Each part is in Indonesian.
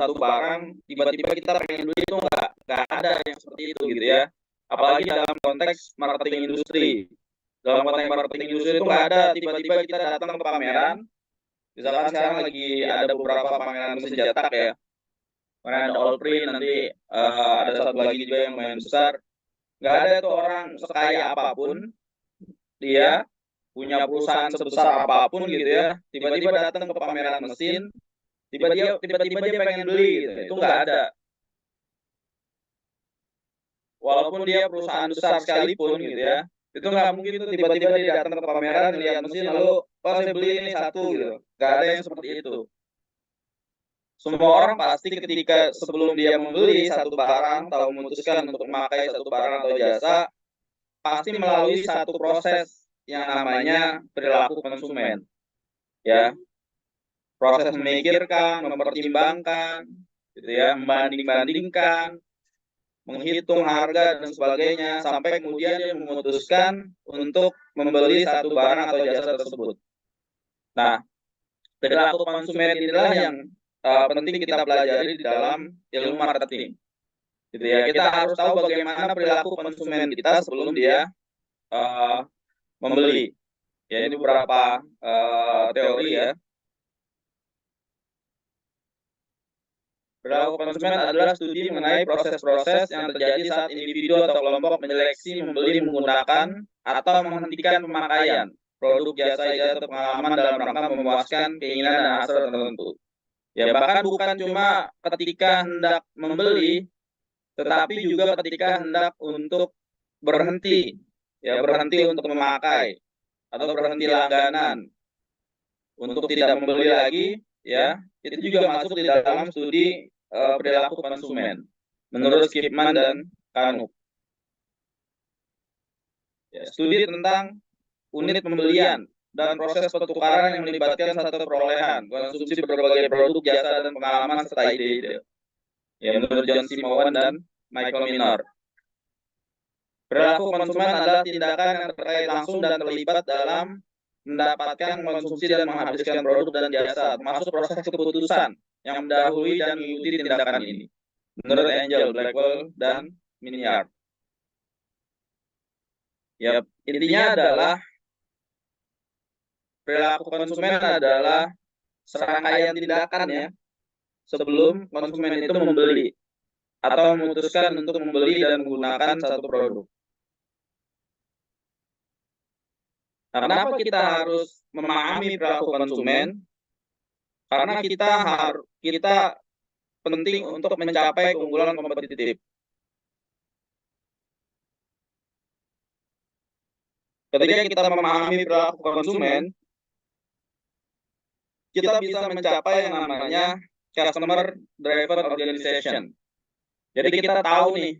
satu barang tiba-tiba kita pengen beli itu nggak ada yang seperti itu gitu ya. Apalagi dalam konteks marketing industri. Dalam konteks marketing industri itu nggak ada tiba-tiba kita datang ke pameran. Misalkan sekarang lagi ada beberapa pameran mesin cetak ya. Kemarin ada Allprint, nanti ada satu lagi juga yang lumayan besar. Nggak ada tuh orang sekaya apapun, dia punya perusahaan sebesar apapun gitu ya, tiba-tiba datang ke pameran mesin, tiba-tiba dia pengen beli gitu. Itu nggak ada. Walaupun dia perusahaan besar sekalipun gitu ya, itu nggak mungkin tuh tiba-tiba dia datang ke pameran lihat mesin lalu, oh saya beli ini satu gitu. Nggak ada yang seperti itu. Semua orang pasti ketika sebelum dia membeli satu barang atau memutuskan untuk memakai satu barang atau jasa, pasti melalui satu proses yang namanya perilaku konsumen. Ya, proses memikirkan, mempertimbangkan, gitu ya, membanding-bandingkan, menghitung harga dan sebagainya, sampai kemudian dia memutuskan untuk membeli satu barang atau jasa tersebut. Nah, perilaku konsumen inilah yang penting kita pelajari di dalam ilmu marketing. Gitu ya, kita harus tahu bagaimana perilaku konsumen kita sebelum dia membeli. Ya, ini beberapa teori ya. Perilaku konsumen adalah studi mengenai proses-proses yang terjadi saat individu atau kelompok menyeleksi, membeli, menggunakan, atau menghentikan pemakaian produk, jasa, ide, atau pengalaman dalam rangka memuaskan keinginan dan hasrat tertentu. Ya, bahkan bukan cuma ketika hendak membeli, tetapi juga ketika hendak untuk berhenti, ya berhenti untuk memakai atau berhenti langganan untuk tidak membeli lagi, ya itu juga masuk di dalam studi perilaku konsumen menurut Skipman dan Kanuk. Ya, studi tentang unit pembelian dan proses pertukaran yang melibatkan satu perolehan, konsumsi berbagai produk, jasa, dan pengalaman serta ide-ide. Ya, menurut John C. Mowan dan Michael Minor. Perilaku konsumen adalah tindakan yang terkait langsung dan terlibat dalam mendapatkan, konsumsi, dan menghabiskan produk dan jasa, termasuk proses keputusan yang mendahului dan mengikuti tindakan ini. Menurut Angel, Blackwell, dan Minyard. Ya, intinya adalah perilaku konsumen adalah serangkaian tindakan ya sebelum konsumen itu membeli atau memutuskan untuk membeli dan menggunakan satu produk. Nah, kenapa kita harus memahami perilaku konsumen? Karena kita penting untuk mencapai keunggulan kompetitif. Ketika kita memahami perilaku konsumen, kita bisa mencapai yang namanya customer driven organization. Jadi kita tahu nih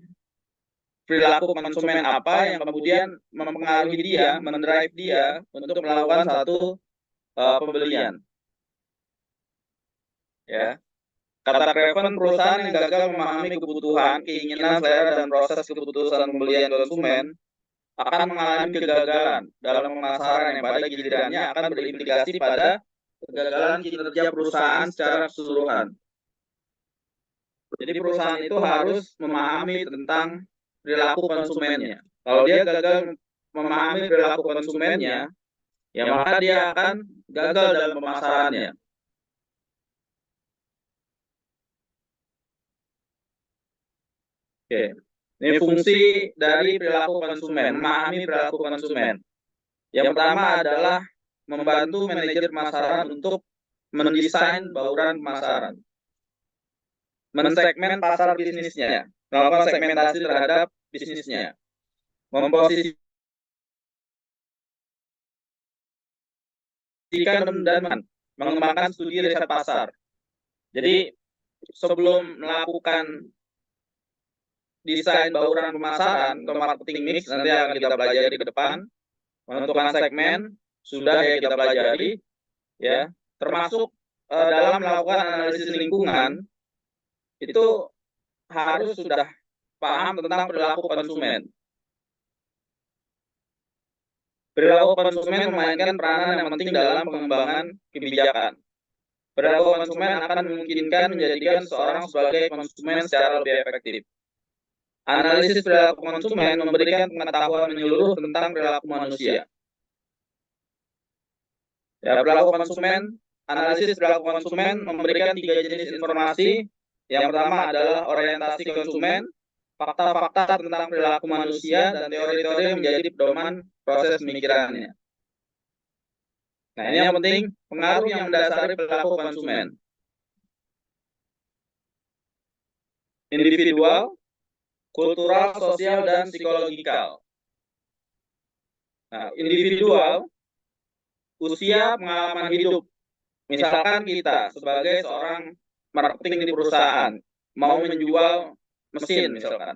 perilaku konsumen apa yang kemudian mempengaruhi dia, mendrive dia untuk melakukan satu pembelian. Ya. Kata Craven, perusahaan yang gagal memahami kebutuhan, keinginan, selera, dan proses keputusan pembelian konsumen akan mengalami kegagalan dalam pemasaran yang pada gilirannya akan berimplikasi pada kegagalan kinerja perusahaan secara keseluruhan. Jadi perusahaan itu harus memahami tentang perilaku konsumennya. Kalau dia gagal memahami perilaku konsumennya, ya maka dia akan gagal dalam pemasarannya. Oke. Ini fungsi dari perilaku konsumen, memahami perilaku konsumen. Yang pertama adalah membantu manajer pemasaran untuk mendesain bauran pemasaran, mensegmen pasar bisnisnya, melakukan segmentasi terhadap bisnisnya, memposisikan dan mengembangkan studi riset pasar. Jadi sebelum melakukan desain bauran pemasaran atau marketing mix, nanti akan kita pelajari ke depan, menentukan segmen sudah ya kita pelajari, ya termasuk dalam melakukan analisis lingkungan itu harus sudah paham tentang perilaku konsumen. Perilaku konsumen memainkan peranan yang penting dalam pengembangan kebijakan. Perilaku konsumen akan memungkinkan menjadikan seseorang sebagai konsumen secara lebih efektif. Analisis perilaku konsumen memberikan pengetahuan menyeluruh tentang perilaku manusia. Ya, perilaku konsumen, analisis perilaku konsumen memberikan 3 jenis informasi. Yang pertama adalah orientasi konsumen, fakta-fakta tentang perilaku manusia, dan teori-teori yang menjadi pedoman proses pemikirannya. Nah, ini yang penting, pengaruh yang mendasari perilaku konsumen. Individual, kultural, sosial, dan psikologikal. Nah, individual, usia, pengalaman hidup. Misalkan kita sebagai seorang marketing di perusahaan mau menjual mesin misalkan.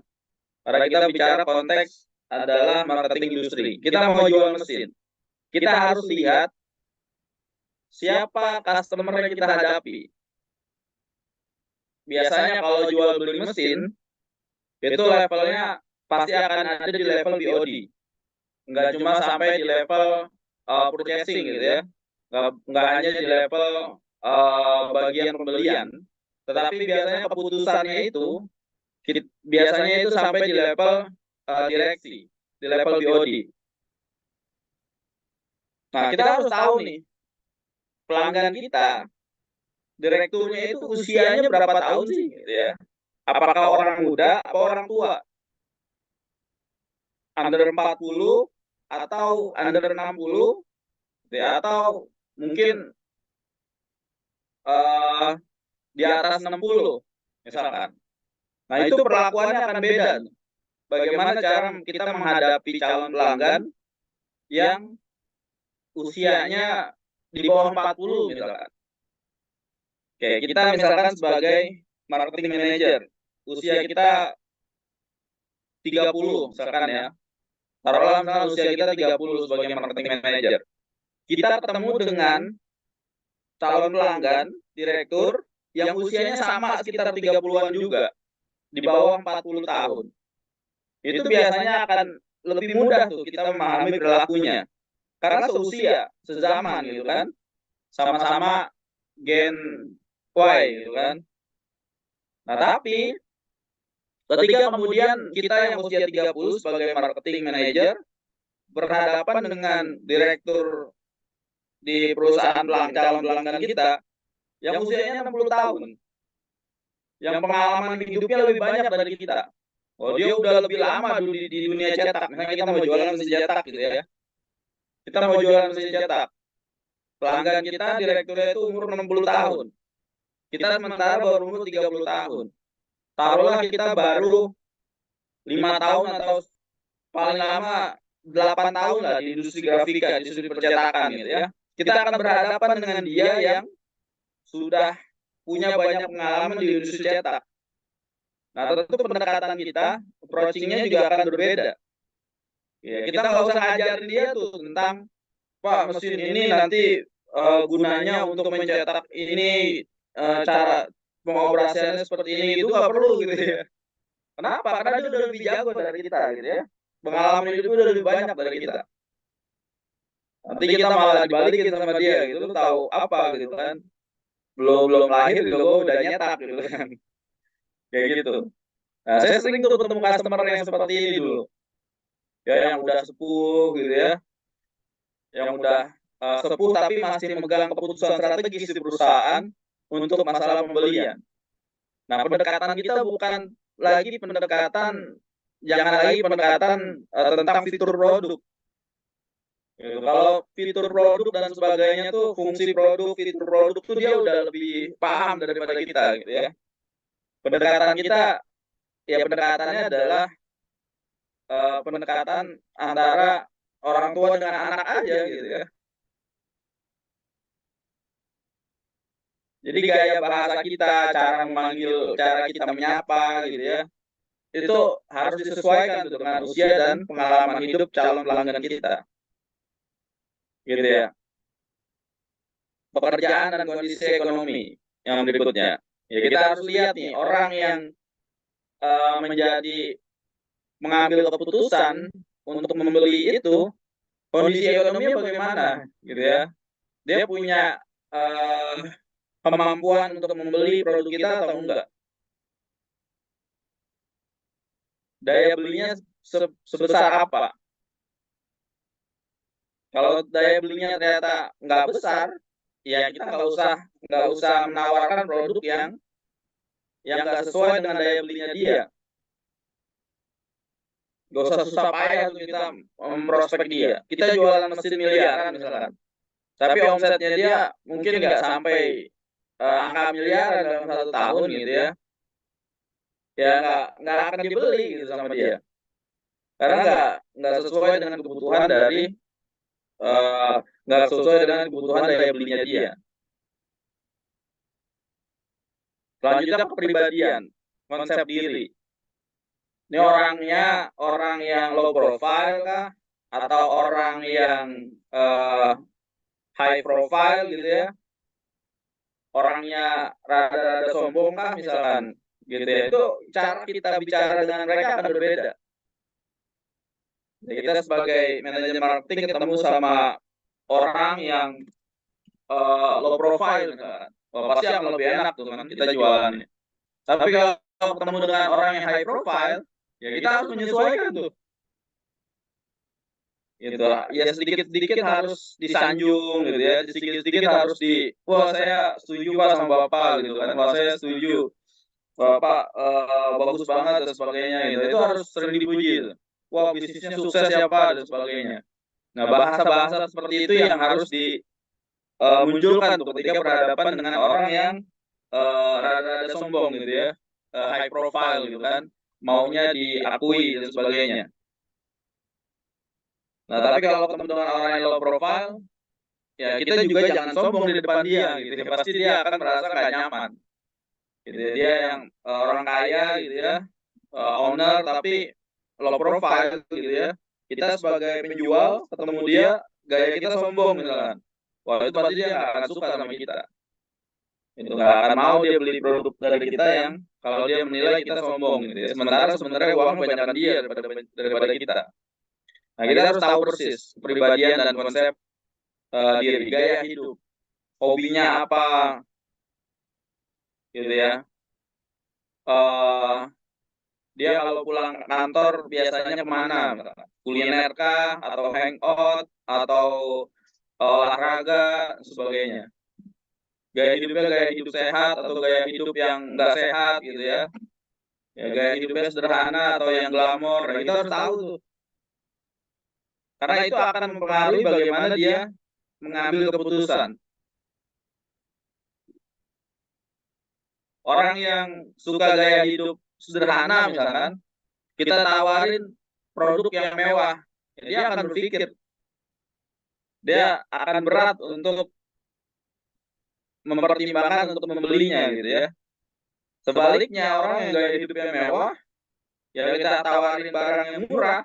Pada kita bicara konteks adalah marketing industri. Kita mau jual mesin. Kita harus lihat siapa customer yang kita hadapi. Biasanya kalau jual beli mesin, itu levelnya pasti akan ada di level BOD. Nggak cuma sampai di level purchasing gitu ya. Nggak hanya di level bagian pembelian. Tetapi biasanya keputusannya itu biasanya itu sampai di level direksi, di level BOD. Nah, kita harus tahu nih, pelanggan kita, direkturnya itu usianya berapa tahun sih gitu ya. Apakah orang muda atau orang tua? Under 40 atau under 60 ya, atau mungkin di atas 60 misalkan. Nah, itu perlakuannya akan beda. Bagaimana cara kita menghadapi calon pelanggan yang usianya di bawah 40 misalkan. Oke, kita misalkan sebagai marketing manager, usia kita 30 misalkan ya. Taruhlah misalnya usia kita 30 sebagai marketing manager. Kita ketemu dengan calon pelanggan, direktur, yang usianya sama sekitar 30-an juga, di bawah 40 tahun. Itu biasanya akan lebih mudah tuh kita memahami perilakunya. Karena seusia, sezaman gitu kan. Sama-sama gen Y gitu kan. Nah, tapi ketika kemudian kita yang usia 30 sebagai marketing manager berhadapan dengan direktur di perusahaan calon pelanggan kita yang usianya 60 tahun, yang pengalaman hidupnya lebih banyak dari kita. Oh, dia udah lebih lama di dunia cetak. Misalnya kita mau jualan mesin cetak gitu ya. Kita mau jualan mesin cetak. Pelanggan kita direkturnya itu umur 60 tahun. Kita sementara baru umur 30 tahun. Taruhlah kita baru 5 tahun atau paling lama 8 tahun lah di industri grafika, di industri percetakan gitu ya. Kita akan berhadapan dengan dia yang sudah punya banyak pengalaman di industri cetak. Nah, tentu pendekatan kita, approaching-nya juga akan berbeda. Ya, kita nggak usah ngajarin dia tuh tentang, Pak, mesin ini nanti gunanya untuk mencetak ini, cara pengoperasiannya seperti ini, itu nggak perlu gitu ya. Kenapa? Karena dia udah lebih jago dari kita gitu ya. Pengalaman hidupnya udah lebih banyak dari kita. Nanti kita malah dibalikin sama dia gitu, lu tahu apa gitu kan. Belum belum lahir juga gue udah nyetak gitu kan. Kayak gitu. Nah, saya sering tuh ketemu customer yang seperti ini dulu. Ya, yang udah sepuh gitu ya. Yang udah sepuh tapi masih memegang keputusan strategis di perusahaan untuk masalah pembelian. Nah, pendekatan kita bukan lagi pendekatan, jangan lagi pendekatan tentang fitur produk. Gitu. Kalau fitur produk dan sebagainya tuh, fungsi produk, fitur produk tuh dia udah lebih paham daripada kita gitu ya. Pendekatan kita, ya pendekatannya adalah pendekatan antara orang tua dengan anak aja gitu ya. Jadi gaya bahasa kita, cara memanggil, cara kita menyapa gitu ya, itu harus disesuaikan tuh dengan usia dan pengalaman hidup calon pelanggan kita. Gitu ya. Pekerjaan dan kondisi ekonomi yang berikutnya. Ya, kita harus lihat nih, orang yang mengambil keputusan untuk membeli itu, kondisi ekonominya bagaimana gitu ya. Dia punya kemampuan untuk membeli produk kita atau enggak. Daya belinya sebesar apa? Kalau daya belinya ternyata nggak besar, ya kita nggak usah menawarkan produk yang nggak sesuai dengan daya belinya dia. Nggak usah susah payah untuk kita memprospek dia. Kita jualan mesin miliaran misalkan, tapi omsetnya dia mungkin nggak sampai angka miliaran dalam 1 tahun gitu ya. Ya nggak akan dibeli gitu sama dia, karena nggak sesuai dengan kebutuhan dari nggak sesuai dengan kebutuhan daya belinya dia. Selanjutnya kepribadian, konsep diri. Ini orangnya orang yang low profile kah, atau orang yang high profile gitu ya? Orangnya rada-rada sombong kah misalkan, gitu ya? Itu cara kita bicara dengan mereka akan berbeda. Jadi kita sebagai manajer marketing ketemu sama orang yang low profile misalkan, pasti akan lebih enak tuh kan kita jualannya. Tapi kalau ketemu dengan orang yang high profile, ya kita harus menyesuaikan tuh. Gitu. Ya sedikit-sedikit harus disanjung gitu ya. Sedikit-sedikit harus wah saya setuju Pak sama Bapak gitu kan. Wah saya setuju. Bapak bagus banget dan sebagainya gitu. Itu harus sering dipuji gitu. Wah bisnisnya sukses ya Pak dan sebagainya. Nah, bahasa-bahasa seperti itu yang harus dimunculkan tuh ketika berhadapan dengan orang yang rada-rada sombong gitu ya. High profile gitu kan. Maunya diakui dan sebagainya. Nah, tapi kalau ketemu dengan orang yang low profile, ya kita juga jangan sombong di depan dia gitu ya. Pasti dia akan merasa nggak nyaman. Gitu ya. Dia yang orang kaya gitu ya, owner tapi low profile gitu ya. Kita sebagai penjual ketemu dia, gaya kita sombong misalkan. Wah, itu pasti dia nggak akan suka sama kita. Itu nggak akan mau dia beli produk dari kita yang kalau dia menilai kita sombong gitu ya. Sebenarnya uang banyakkan dia daripada kita. Nah, kita harus tahu persis kepribadian dan konsep diri, gaya hidup, hobinya apa, gitu ya. Dia kalau pulang kantor biasanya kemana, kuliner kah, atau hangout, atau olahraga, sebagainya. Gaya hidupnya gaya hidup sehat atau gaya hidup yang nggak sehat, gitu ya. Ya gaya hidupnya sederhana atau yang glamor, nah, kita harus tahu tuh. Karena itu akan mempengaruhi bagaimana dia mengambil keputusan. Orang yang suka gaya hidup sederhana misalkan, kita tawarin produk yang mewah, dia akan berpikir, dia akan berat untuk mempertimbangkan untuk membelinya gitu ya. Sebaliknya orang yang gaya hidupnya mewah, ya kita tawarin barang yang murah,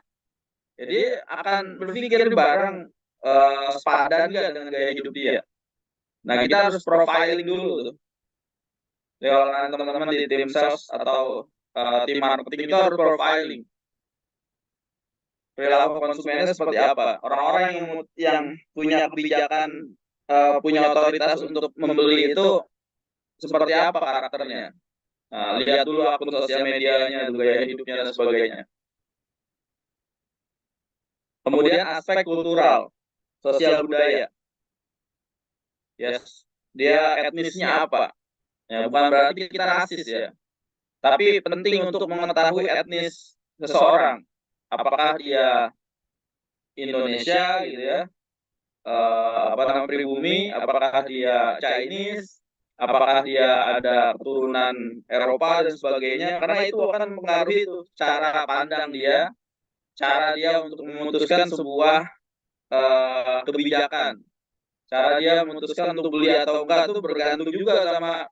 jadi akan berpikir barang sepadan nggak dengan gaya hidup dia. Nah, kita harus profiling dulu tuh. Ya, teman-teman di tim sales atau tim marketing itu harus profiling. Perilaku konsumennya seperti apa? Orang-orang yang punya kebijakan, punya otoritas untuk membeli itu seperti apa karakternya? Nah, lihat dulu akun sosial medianya, gaya hidupnya dan sebagainya. Kemudian aspek kultural, sosial budaya. Yes, dia etnisnya apa? Ya, bukan berarti kita rasis ya. Tapi penting untuk mengetahui etnis seseorang. Apakah dia Indonesia gitu ya? Apa namanya pribumi? Apakah dia Chinese? Apakah dia ada keturunan Eropa dan sebagainya? Karena itu akan mempengaruhi itu cara pandang dia, cara dia untuk memutuskan sebuah kebijakan, cara dia memutuskan untuk beli atau enggak itu bergantung juga sama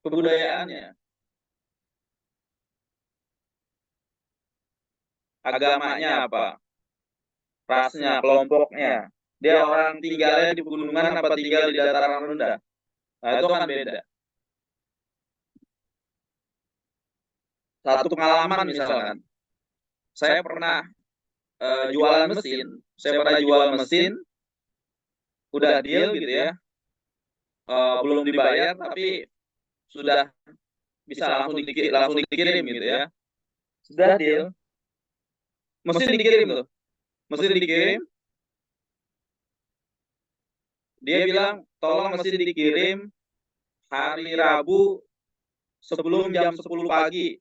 kebudayaannya, agamanya apa, rasnya, kelompoknya, dia orang tinggalnya di pegunungan apa tinggal di dataran rendah. Nah, itu kan beda. Satu pengalaman misalkan, saya pernah jualan mesin, udah deal gitu ya. belum dibayar tapi sudah bisa langsung dikirim gitu ya. Sudah deal, mesin dikirim tuh, mesin dikirim. Dia bilang tolong mesin dikirim hari Rabu sebelum jam 10 pagi.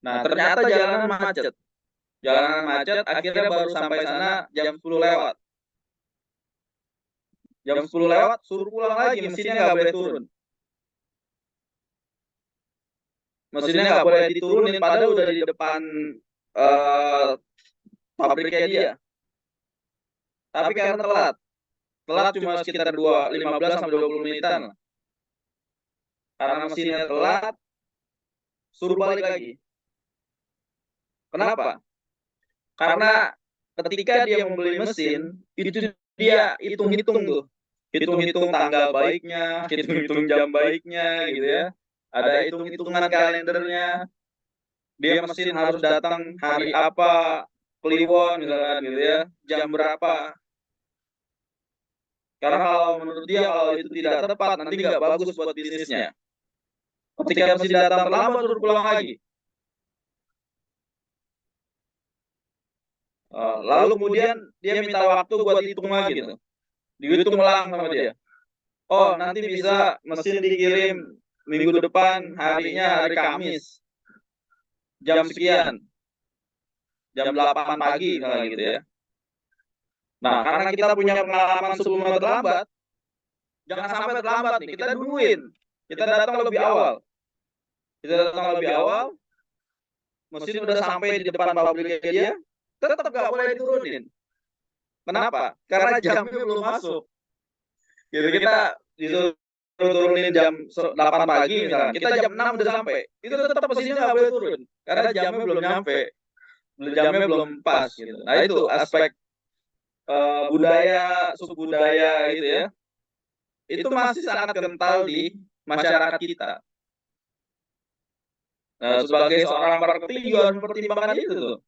Nah, ternyata jalanan macet. Jalanan macet, akhirnya baru sampai sana jam 10 lewat. Jam 10 lewat, suruh pulang lagi, mesinnya nggak boleh turun. Mesinnya nggak boleh diturunin, padahal udah di depan pabriknya dia. Tapi karena telat cuma sekitar 15 sampai 20 menitan. Karena mesinnya telat, suruh balik lagi. Kenapa? Karena ketika dia membeli mesin, itu dia hitung-hitung tuh. Hitung-hitung tanggal baiknya, hitung-hitung jam baiknya gitu ya. Ada hitung-hitungan kalendernya. Dia mesin harus datang hari apa, Kliwon misalkan gitu ya, jam berapa. Karena kalau menurut dia kalau itu tidak tepat nanti nggak bagus buat bisnisnya. Ketika mesin datang terlambat suruh pulang lagi. Lalu kemudian dia minta waktu buat hitung lagi tuh. Dihitung ulang sama dia. Oh, nanti bisa mesin dikirim minggu depan, harinya hari Kamis. Jam sekian. Jam 8 pagi misalnya gitu ya. Nah, karena kita punya pengalaman sebelumnya terlambat, jangan sampai terlambat nih, kita duluin. Kita datang lebih awal. Kita datang lebih awal, mesin udah sampai di depan pabriknya dia, tetap nggak boleh diturunin. Kenapa? Karena jamnya belum masuk. Gitu kita disuruh turunin jam 8 pagi misalnya. Kita jam 6 udah sampai. Itu tetap mesinnya nggak boleh turun. Karena jamnya belum nyampe. Jamnya belum pas gitu. Nah itu aspek budaya, suku budaya gitu ya. Itu masih sangat kental di masyarakat kita. Nah, sebagai seorang marketing juga harus mempertimbangkan itu tuh.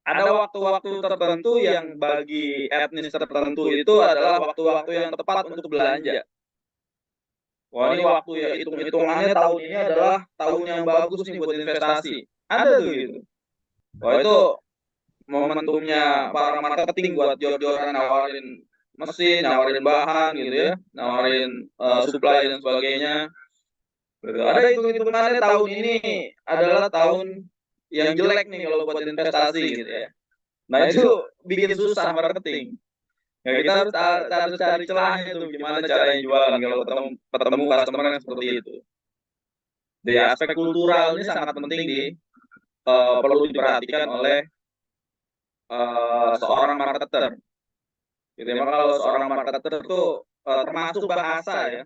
Ada waktu-waktu tertentu yang bagi etnis tertentu itu adalah waktu-waktu yang tepat untuk belanja. Wah ini waktu ya hitung-hitungannya tahun ini adalah tahun yang bagus nih buat investasi. Ada tuh gitu. Wah itu momentumnya para marketing buat jor-joran nawarin mesin, nawarin bahan gitu ya, nawarin supply dan sebagainya. Gitu. Ada hitung-hitungannya tahun ini adalah tahun yang jelek nih kalau buat investasi gitu ya. Nah itu bikin susah marketing. Ya kita harus cari celahnya tuh gimana caranya jualan kalau ketemu customer yang seperti itu. Di aspek kultural ini sangat penting perlu diperhatikan oleh seorang marketer. Gitu ya, kalau seorang marketer itu termasuk bahasa ya,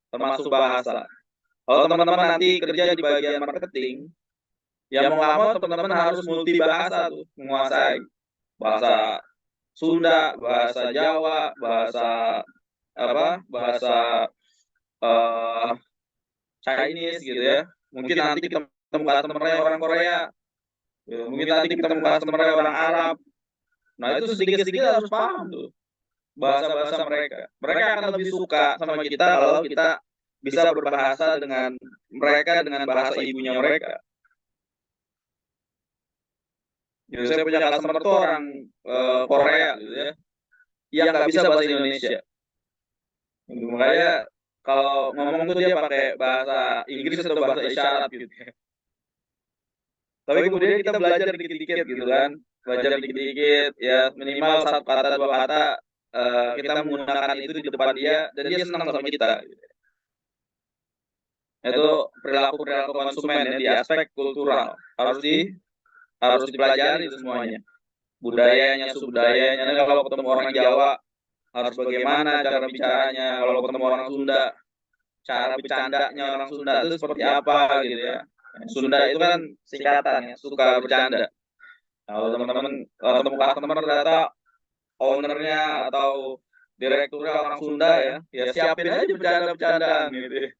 termasuk bahasa. Kalau teman-teman nanti kerja di bagian marketing, ya mau nggak mau teman-teman harus multi bahasa tuh, menguasai bahasa Sunda, bahasa Jawa, bahasa bahasa uh, Chinese gitu ya. Mungkin nanti ketemu customer-nya orang Korea, gitu. Mungkin nanti ketemu customer-nya orang Arab. Nah itu sedikit-sedikit harus paham tuh bahasa-bahasa mereka. Mereka akan lebih suka sama kita kalau kita bisa berbahasa dengan mereka dengan bahasa ibunya mereka. Jadi saya punya customer tuh orang Korea gitu ya, yang nggak bisa bahasa Indonesia. Gitu. Makanya kalau ngomong tuh dia pakai bahasa Inggris atau bahasa isyarat gitu. Tapi kemudian kita belajar dikit-dikit gitu kan, belajar dikit-dikit ya minimal satu kata dua kata kita menggunakan itu di depan dia dan dia senang sama kita. Gitu. Itu perilaku konsumen ya di aspek kultural harus dipelajari itu semuanya, budayanya, subudayanya. Nah, kalau ketemu orang Jawa harus bagaimana cara bicaranya, kalau ketemu orang Sunda cara bercandanya orang Sunda itu seperti apa gitu ya. Sunda itu kan singkatan ya, suka bercanda. Kalau teman-teman ketemu customer ternyata ownernya atau direkturnya orang Sunda ya siapin aja bercanda-bercandaan gitu.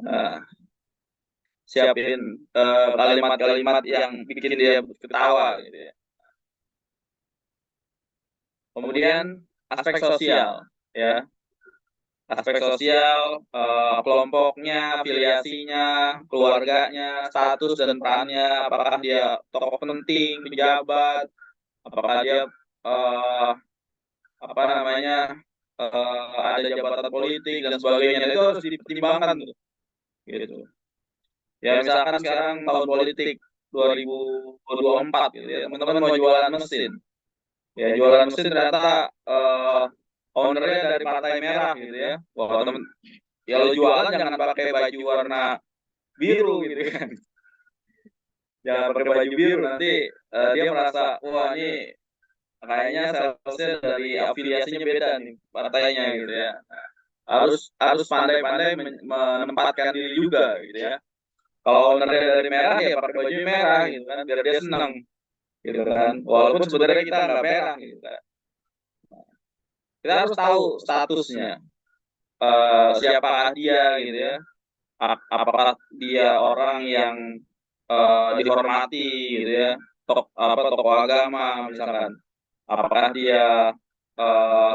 Nah, siapin kalimat-kalimat yang bikin dia ketawa gitu ya. Kemudian aspek sosial ya. aspek sosial, kelompoknya, afiliasinya, keluarganya, status dan perannya, apakah dia tokoh penting, pejabat, apakah dia eh, apa namanya ada jabatan politik dan sebagainya. Nah, itu harus dipertimbangkan tuh, gitu. Ya misalkan sekarang tahun politik 2024 gitu ya, teman-teman mau jualan mesin. Ya jualan mesin ternyata ownernya dari partai merah gitu ya. Wah, temen, ya lo jualan jangan pakai baju warna biru gitu kan. Jangan pakai baju biru, nanti dia merasa wah ini kayaknya salesnya dari afiliasinya beda nih partainya gitu ya. Harus pandai-pandai menempatkan diri juga gitu ya. Kalau ownernya dari merah ya pakai baju merah gitu kan biar dia senang gitu kan. Walaupun sebenarnya kita nggak merah gitu kan. Kita harus tahu statusnya. Siapa dia gitu ya. Apakah dia orang yang dihormati gitu ya, tokoh agama misalkan, apakah dia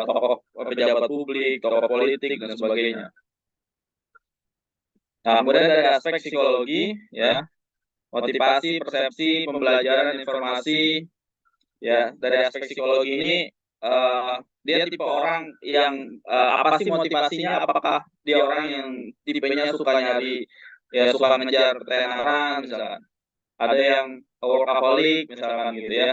tokoh pejabat publik, tokoh politik dan sebagainya. Nah, kemudian dari aspek psikologi ya, motivasi, persepsi, pembelajaran informasi ya, dari aspek psikologi ini dia tipe orang yang apa sih motivasinya, apakah dia orang yang tipenya suka nyari ya, suka ngejar ketenaran misalkan, ada yang workaholic misalkan gitu ya,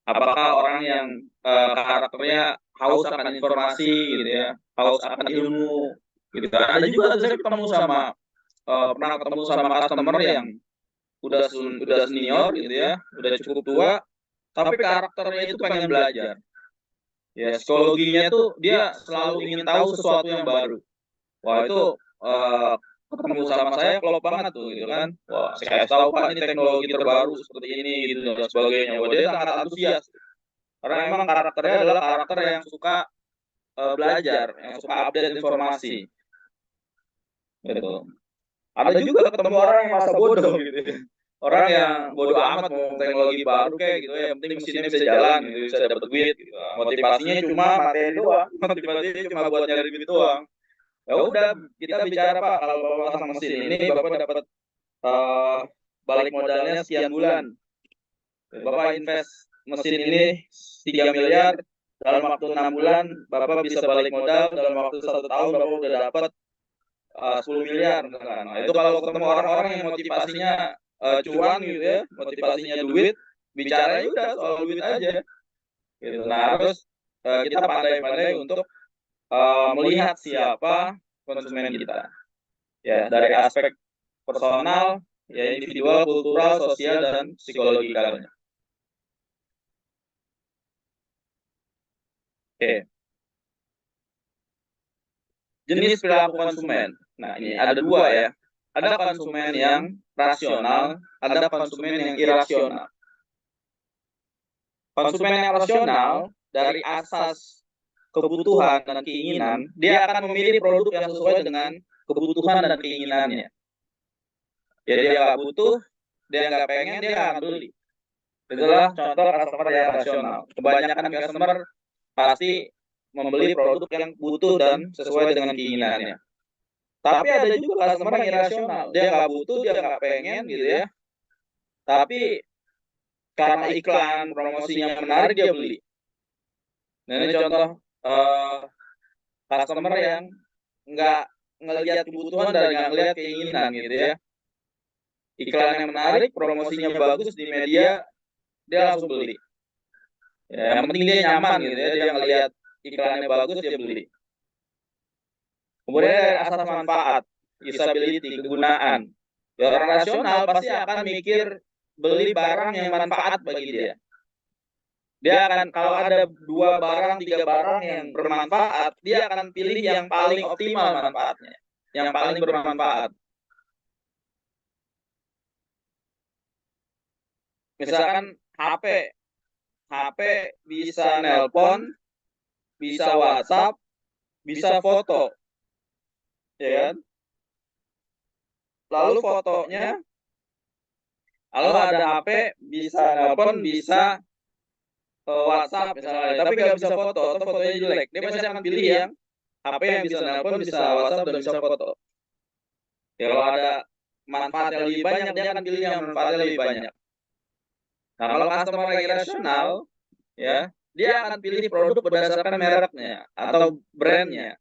apakah orang yang karakternya haus akan informasi gitu ya, haus akan ilmu gitu. Ada juga saya ketemu sama pernah ketemu sama customer yang udah senior gitu ya, udah cukup tua, tapi karakternya itu pengen belajar. Ya, psikologinya tuh dia selalu ingin tahu sesuatu yang baru. Wah, itu ketemu sama saya klop banget tuh gitu kan. Wah, saya kasih tahu Pak ini teknologi terbaru seperti ini gitu dan sebagainya. Wah, dia sangat antusias. Karena memang karakternya adalah karakter yang suka belajar, yang suka update informasi. Gitu. Ada juga ketemu orang yang masa bodoh gitu. Orang yang bodoh amat mau teknologi baru kayak gitu ya, yang penting mesinnya bisa jalan gitu, bisa dapat duit gitu. Motivasinya cuma materi doang, motivasinya cuma buat nyari duit doang. Ya udah, kita bicara Pak, kalau Bapak pasang mesin ini Bapak dapat balik modalnya sekian bulan. Bapak invest mesin ini 3 miliar, dalam waktu 6 bulan Bapak bisa balik modal, dalam waktu 1 tahun Bapak udah dapat 10 miliar misalkan. Nah, itu kalau ketemu orang-orang yang motivasinya cuan gitu ya, motivasinya duit, bicaranya udah soal duit aja. Gitu. Nah, harus kita pandai-pandai untuk melihat siapa konsumen kita. Ya, dari aspek personal, ya individual, kultural, sosial dan psikologikalnya. Oke. Jenis perilaku konsumen. Nah, ini ada dua ya. Ada konsumen yang rasional, ada konsumen yang irasional. Konsumen yang rasional dari asas kebutuhan dan keinginan, dia akan memilih produk yang sesuai dengan kebutuhan dan keinginannya. Ya dia nggak butuh, dia nggak pengen, dia nggak akan beli. Itulah contoh customer yang rasional. Kebanyakan customer pasti membeli produk yang butuh dan sesuai dengan keinginannya. Tapi ada juga customer yang irasional. Dia nggak butuh, dia nggak pengen gitu ya. Tapi karena iklan promosinya menarik dia beli. Nah ini contoh customer yang nggak ngelihat kebutuhan dan nggak ngelihat keinginan gitu ya. Iklan yang menarik, promosinya bagus di media, dia langsung beli. Ya, yang penting dia nyaman gitu ya, dia ngelihat iklannya bagus dia beli. Kemudian dari asas manfaat, usability, kegunaan. Ya, orang rasional pasti akan mikir beli barang yang manfaat bagi dia. Dia akan, kalau ada 2 barang, 3 barang yang bermanfaat, dia akan pilih yang paling optimal manfaatnya, yang paling bermanfaat. Misalkan HP bisa nelpon, bisa WhatsApp, bisa foto, ya kan? Lalu fotonya, kalau ada HP bisa nelpon, bisa WhatsApp misalnya, tapi nggak bisa foto atau fotonya jelek, dia pasti akan pilih yang HP yang bisa nelpon, bisa WhatsApp, dan bisa foto. Ya kalau ada manfaatnya lebih banyak, dia akan pilih yang manfaatnya lebih banyak. Nah, kalau customer lagi rasional, ya, dia akan pilih produk berdasarkan mereknya atau brandnya,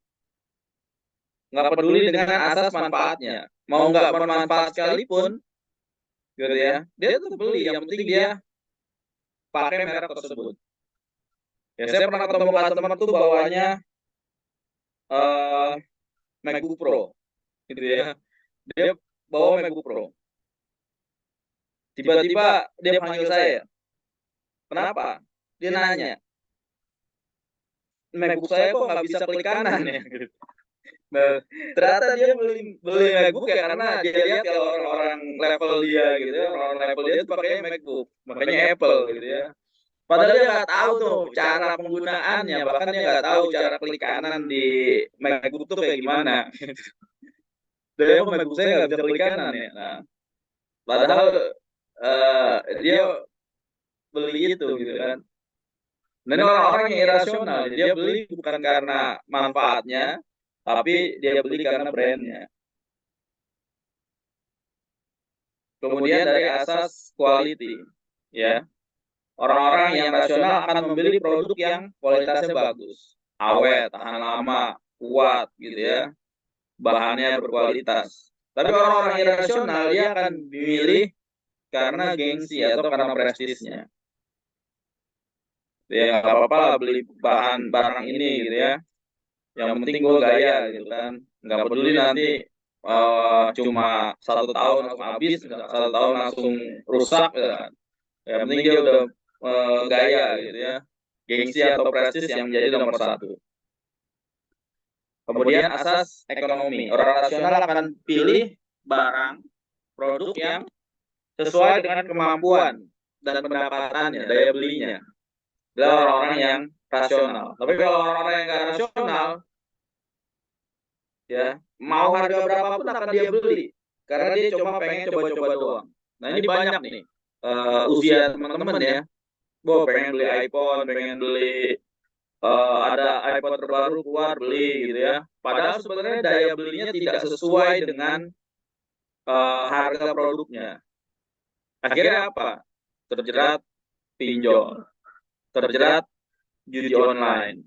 nggak peduli dengan asas manfaatnya. Mau nggak bermanfaat sekalipun, gitu ya, dia tetap beli. Yang penting dia pakai merek tersebut. Ya, saya pernah ketemu customer tuh bawanya eh MacBook Pro, gitu ya. Dia bawa MacBook Pro. Tiba-tiba dia panggil saya. Kenapa? Dia nanya, MacBook saya kok nggak bisa klik kanan ya? Nah, ternyata dia beli beli MacBook ya karena dia lihat kalau orang-orang level dia gitu ya, orang-orang level dia tuh pakainya MacBook, makanya Apple gitu ya. Padahal dia nggak tahu tuh cara penggunaannya, bahkan dia nggak tahu cara klik kanan di MacBook tuh kayak gimana. Dia kok MacBook saya nggak bisa klik kanan ya. Nah, padahal dia beli itu gitu kan. Dan orang-orang yang irasional, dia beli bukan karena manfaatnya, tapi dia beli karena brandnya. Kemudian dari asas quality, ya. Orang-orang yang rasional akan membeli produk yang kualitasnya bagus, awet, tahan lama, kuat gitu ya, bahannya berkualitas. Tapi orang-orang irasional dia akan memilih karena gengsi atau karena prestisnya. Ya nggak apa-apa lah beli bahan barang ini gitu ya. Yang penting gue gaya gitu kan. Nggak peduli nanti cuma 1 tahun langsung habis, 1 tahun langsung rusak gitu kan. Yang penting dia udah gaya gitu ya. Gengsi atau prestis yang menjadi nomor satu. Kemudian asas ekonomi. Orang rasional akan pilih barang, produk yang sesuai dengan kemampuan dan pendapatannya, daya belinya. Adalah orang-orang yang rasional. Tapi kalau orang-orang yang nggak rasional, ya mau harga berapapun akan dia beli, karena dia cuma pengen coba-coba doang. Nah ini banyak nih usia teman-teman ya, pengen beli iPhone, pengen beli ada iPhone terbaru keluar beli gitu ya. Padahal sebenarnya daya belinya tidak sesuai dengan harga produknya. Akhirnya apa? Terjerat pinjol, terjerat judi online,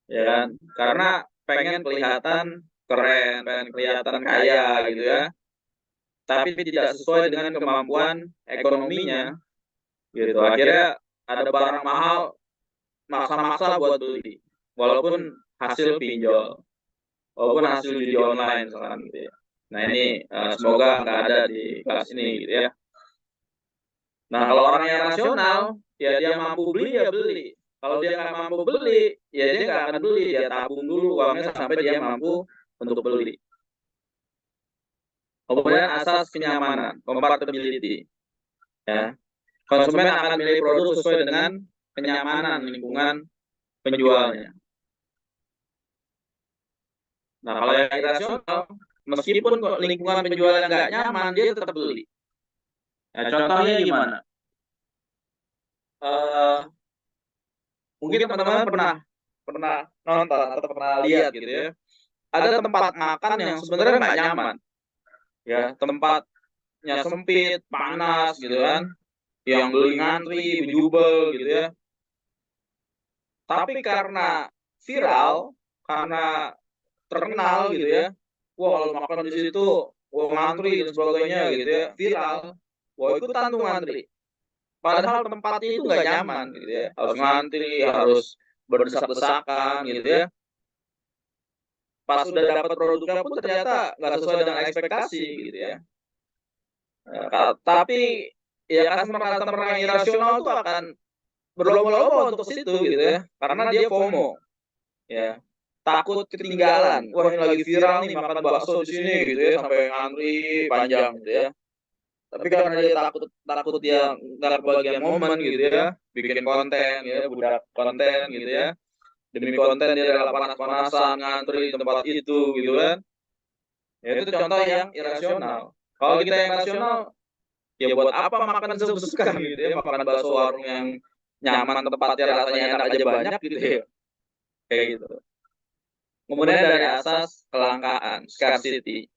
ya kan? Karena pengen kelihatan keren, pengen kelihatan kaya gitu ya. Tapi tidak sesuai dengan kemampuan ekonominya gitu. Akhirnya ada barang mahal maksa-maksa buat beli. Walaupun hasil pinjol, walaupun hasil judi online misalkan gitu ya. Nah ini semoga nggak ada di kelas ini gitu ya. Nah kalau orang yang rasional, ya dia mampu beli ya beli. Kalau dia nggak mampu beli, ya dia nggak akan beli. Dia tabung dulu uangnya sampai dia mampu untuk beli. Kemudian asas kenyamanan, compatibility. Ya. Konsumen akan memilih produk sesuai dengan kenyamanan lingkungan penjualnya. Nah kalau yang irasional, meskipun lingkungan penjualnya nggak nyaman, dia tetap beli. Nah, contohnya gimana? Mungkin teman-teman pernah nonton atau pernah lihat gitu ya. Ada tempat makan yang sebenarnya nggak nyaman, ya tempatnya sempit, panas gitu kan, yang beli ngantri, bejubel gitu ya. Tapi karena viral, karena terkenal gitu ya, wah kalau makan di situ, wah ngantri dan sebagainya gitu ya, viral, wah ikutan tuh ngantri. Padahal tempatnya itu nggak nyaman gitu ya, harus ngantri, harus berdesak-desakan gitu ya. Pas sudah dapat produknya pun ternyata nggak sesuai dengan ekspektasi gitu ya. Tapi ya customer-customer yang irasional itu akan berlomba-lomba untuk situ gitu ya, karena dia FOMO ya, takut ketinggalan. Wah ini lagi viral nih makan bakso di sini gitu ya, sampai ngantri panjang gitu ya. Tapi karena dia takut dia nggak kebagian momen gitu ya, bikin konten ya, budak konten gitu ya. Demi konten dia rela panas-panasan ngantri di tempat itu gitu kan. Ya itu contoh yang irasional. Kalau kita yang rasional, ya buat apa makan besuk-besukan gitu ya, makan bakso warung yang nyaman, tempatnya rasanya enak aja banyak gitu ya. Kayak gitu. Kemudian dari asas kelangkaan, scarcity.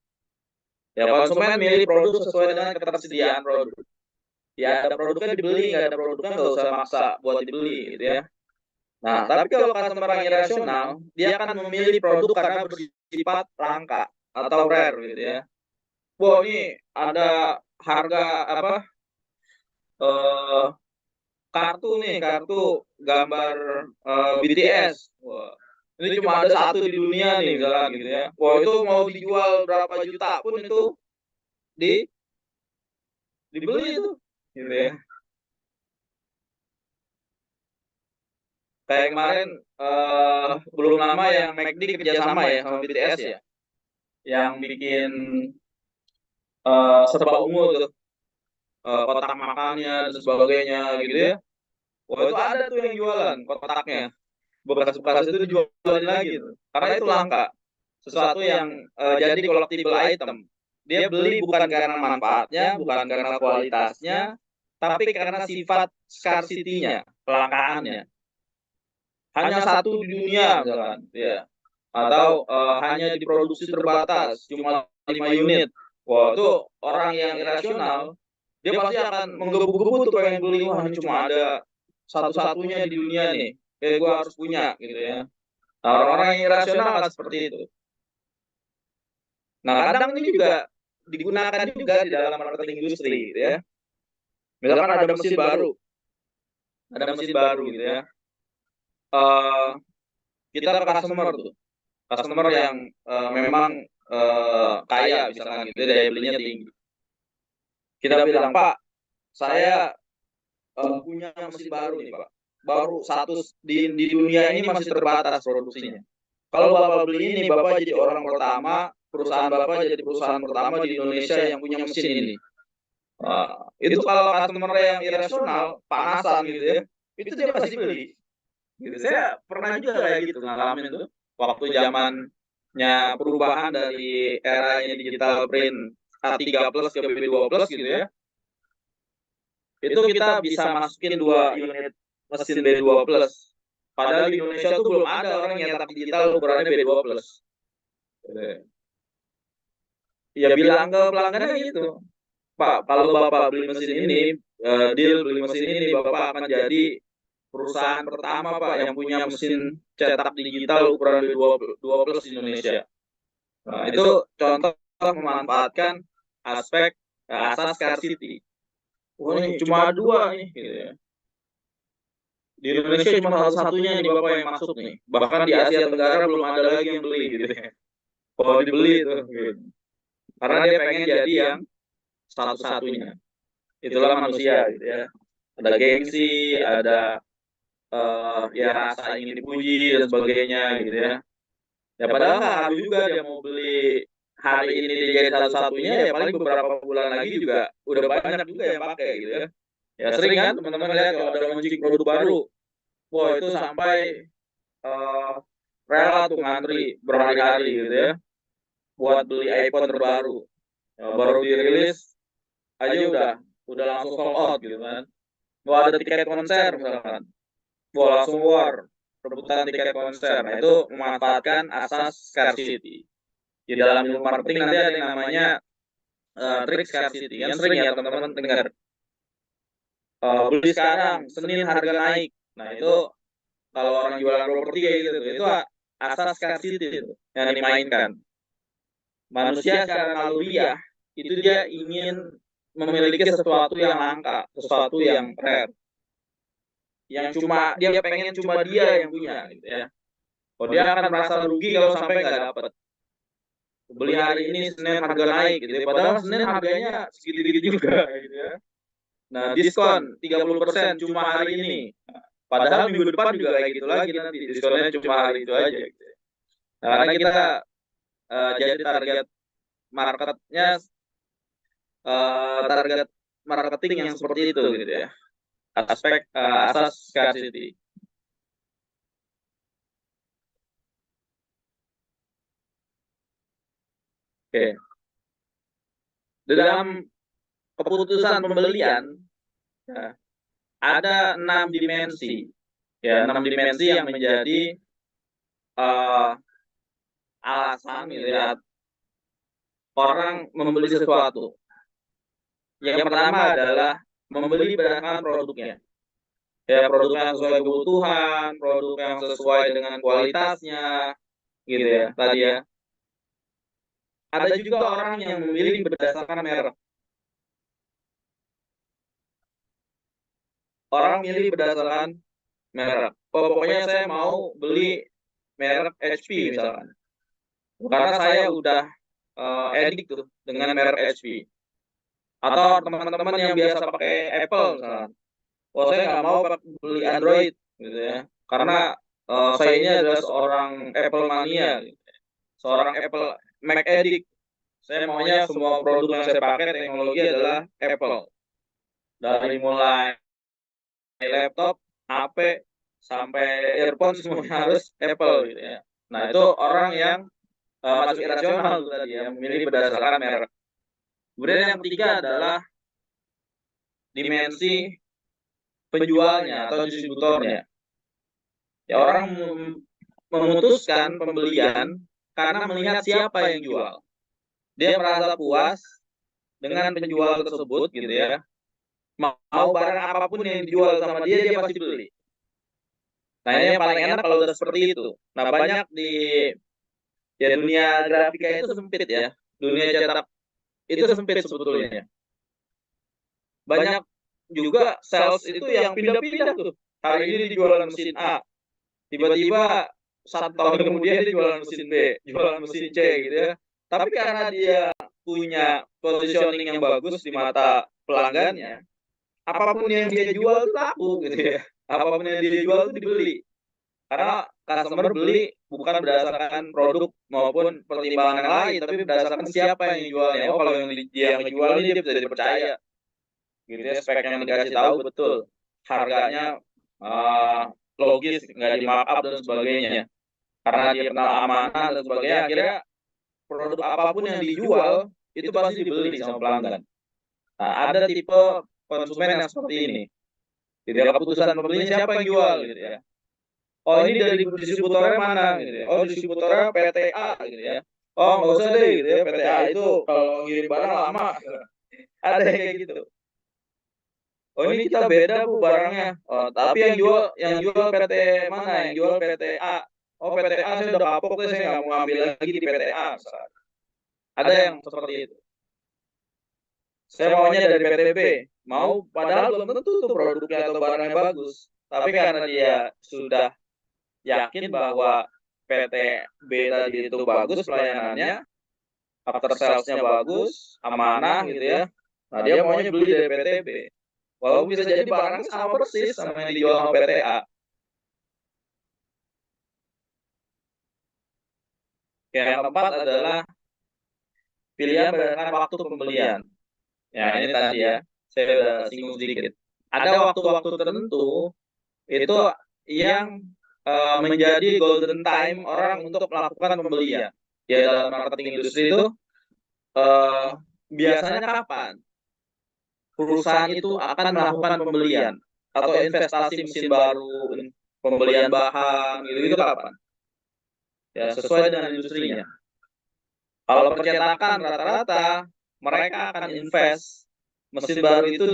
Ya, konsumen milih produk sesuai dengan ketersediaan produk. Ya, ada produknya dibeli, nggak ada produknya nggak usah maksa buat dibeli, gitu ya. Nah, tapi kalau customer yang irasional, dia akan memilih produk karena bersifat langka atau rare, gitu ya. Wah, ini ada harga apa? eh kartu nih, kartu gambar BTS. Wah, ini cuma ada satu di dunia nih, misalkan gitu ya. Wah, itu mau dijual berapa juta pun itu di dibeli itu, gitu ya. Kayak kemarin belum lama yang McD kerjasama ya sama BTS ya, yang bikin serba ungu tuh, kotak makannya dan sebagainya gitu ya. Wah, itu ada tuh yang jualan kotaknya, bekas-bekas itu dijualin lagi tuh, karena itu langka, sesuatu yang jadi collectible item. Dia beli bukan karena manfaatnya, bukan karena kualitasnya, tapi karena sifat scarcity-nya, kelangkaannya. Hanya satu di dunia misalkan, ya. Atau hanya diproduksi terbatas, cuma 5 unit. Wah, itu orang yang irasional, dia pasti akan menggebu-gebu tuh pengen beli. Wah, ini cuma ada satu-satunya di dunia nih, kayak gue harus punya gitu ya. Nah, orang-orang yang irasional akan seperti itu. Nah, kadang ini juga digunakan juga di dalam marketing industri gitu ya. Misalkan ada mesin baru gitu ya. Eh kita ke customer tuh, customer yang memang kaya misalkan gitu, daya belinya tinggi. Kita bilang, Pak, saya punya mesin baru nih, Pak. Baru satu di dunia ini masih terbatas produksinya. Kalau Bapak beli ini, Bapak jadi orang pertama, perusahaan Bapak jadi perusahaan pertama di Indonesia yang punya mesin ini. Itu kalau customer yang irasional, panasan gitu ya, itu dia pasti beli. Gitu. Saya pernah juga kayak gitu ngalamin tuh, waktu zamannya perubahan dari eranya digital print A3 plus ke B2 plus gitu ya. Itu kita bisa masukin 2 unit mesin B2 plus. Padahal di Indonesia tuh belum ada orang yang nyetak digital ukurannya B2 plus. Ya bilang ke pelanggannya gitu, Pak, kalau Bapak beli mesin ini, deal beli mesin ini, Bapak akan jadi perusahaan pertama, Pak, yang punya mesin cetak digital ukuran B2 plus di Indonesia. Nah, itu contoh memanfaatkan aspek asas scarcity. Oh, ini cuma dua nih, gitu ya. Di Indonesia cuma satu-satunya nih Bapak yang masuk nih. Bahkan di Asia Tenggara belum ada lagi yang beli gitu ya. Kalau dibeli itu gitu. Karena dia pengen jadi yang satu-satunya. Itulah manusia gitu ya. Ada gengsi, ada ya rasa ingin dipuji dan sebagainya gitu ya. Ya padahal nggak ngaruh juga dia mau beli hari ini dia jadi satu-satunya, ya paling beberapa bulan lagi juga udah banyak juga yang pakai gitu ya. Ya sering kan teman-teman lihat kalau ada launching produk baru, wah itu sampai uh, rela tuh ngantri berhari-hari gitu ya buat beli iPhone terbaru. Ya, baru dirilis aja udah langsung sold out gitu kan. Mau ada tiket konser misalkan, wah langsung war rebutan tiket konser. Nah itu memanfaatkan asas scarcity. Di dalam ilmu marketing nanti ada yang namanya trik scarcity. Kan sering ya teman-teman dengar, beli sekarang, Senin harga naik. Nah itu kalau orang jualan properti kayak gitu, itu asas scarcity itu yang dimainkan. Manusia secara naluriah itu dia ingin memiliki sesuatu yang langka, sesuatu yang rare, yang cuma dia pengen cuma dia yang punya gitu ya. Oh, dia akan merasa rugi kalau sampai nggak dapat. Beli hari ini Senin harga naik gitu ya. Padahal Senin harganya segitu-gitu juga gitu ya. Nah, diskon 30% cuma hari ini. Padahal minggu depan juga kayak gitu lagi nanti. Diskonnya cuma hari itu aja gitu ya. Nah, karena kita jadi target marketnya target marketing yang seperti itu gitu ya. Aspek asas scarcity. Oke. Di dalam keputusan pembelian ya, ada 6 dimensi. Ya, 6 dimensi yang menjadi uh, alasan gitu ya, orang membeli sesuatu. Yang pertama adalah membeli berdasarkan produknya. Ya, produk yang sesuai kebutuhan, produk yang sesuai dengan kualitasnya, gitu ya, tadi ya. Ada juga orang yang memilih berdasarkan merek. Orang milih berdasarkan merek. Oh, pokoknya saya mau beli merek HP misalkan. Karena saya udah edik tuh dengan merek HP. Atau teman-teman yang biasa pakai Apple misalkan. Oh, saya nggak mau beli Android gitu ya. Karena saya ini adalah seorang Apple mania, gitu. Seorang Apple Mac addict. Saya maunya semua produk yang saya pakai teknologi adalah Apple. Dari mulai laptop, HP, sampai earphone semuanya harus Apple gitu ya. Nah, itu orang yang masuk irasional tadi ya, memilih berdasarkan merek. Kemudian yang ketiga adalah dimensi penjualnya atau distributornya. Ya, orang memutuskan pembelian karena melihat siapa yang jual. Dia merasa puas dengan penjual tersebut gitu ya. Mau barang apapun yang dijual sama dia, dia pasti beli. Nah, ini yang paling enak kalau udah seperti itu. Nah, banyak di dunia grafika itu sempit ya. Dunia cetak itu sempit sebetulnya. Banyak juga sales itu yang pindah-pindah tuh. Hari ini dijualan mesin A, tiba-tiba 1 tahun kemudian dia jualan mesin B, jualan mesin C gitu ya. Tapi karena dia punya positioning yang bagus di mata pelanggannya, apapun yang dia jual itu laku gitu ya. Apapun yang dia jual itu dibeli. Karena customer beli bukan berdasarkan produk maupun pertimbangan yang lain, tapi berdasarkan siapa yang jualnya. Oh, kalau yang dia menjual ini dia bisa dipercaya. Gitu ya, spek yang dikasih tahu betul. Harganya logis, nggak di markup dan sebagainya. Karena dia kenal amanah dan sebagainya, akhirnya produk apapun yang dijual itu pasti dibeli sama pelanggan. Nah, ada tipe konsumen yang seperti ini. Jadi keputusan pembeli siapa yang jual gitu ya. Oh, ini dari distributornya mana gitu ya. Oh, distributornya PTA gitu ya. Oh, nggak usah deh gitu ya. PTA itu kalau ngirim barang lama. Ada yang kayak gitu. Oh, ini kita beda Bu barangnya. Oh, tapi yang jual PT mana? Yang jual PTA. Oh, PTA saya udah kapok deh, saya nggak mau ambil lagi di PTA. Ada yang seperti itu. Saya maunya dari PTB. Mau padahal belum tentu tuh produknya atau barangnya bagus. Tapi karena dia sudah yakin bahwa PTB tadi itu bagus pelayanannya, after sales-nya bagus, amanah gitu ya. Nah, dia maunya beli dari PTB. Walaupun bisa jadi barangnya sama persis sama yang dijual sama PTA. Yang keempat adalah pilihan berdasarkan waktu pembelian. Ya, ini tadi ya, saya udah singgung sedikit. Ada waktu-waktu tertentu itu yang menjadi golden time orang untuk melakukan pembelian. Ya, dalam marketing industri itu biasanya kapan perusahaan itu akan melakukan pembelian atau investasi mesin baru, pembelian bahan, gitu kapan? Ya, sesuai dengan industrinya. Kalau percetakan rata-rata mereka akan invest mesin baru itu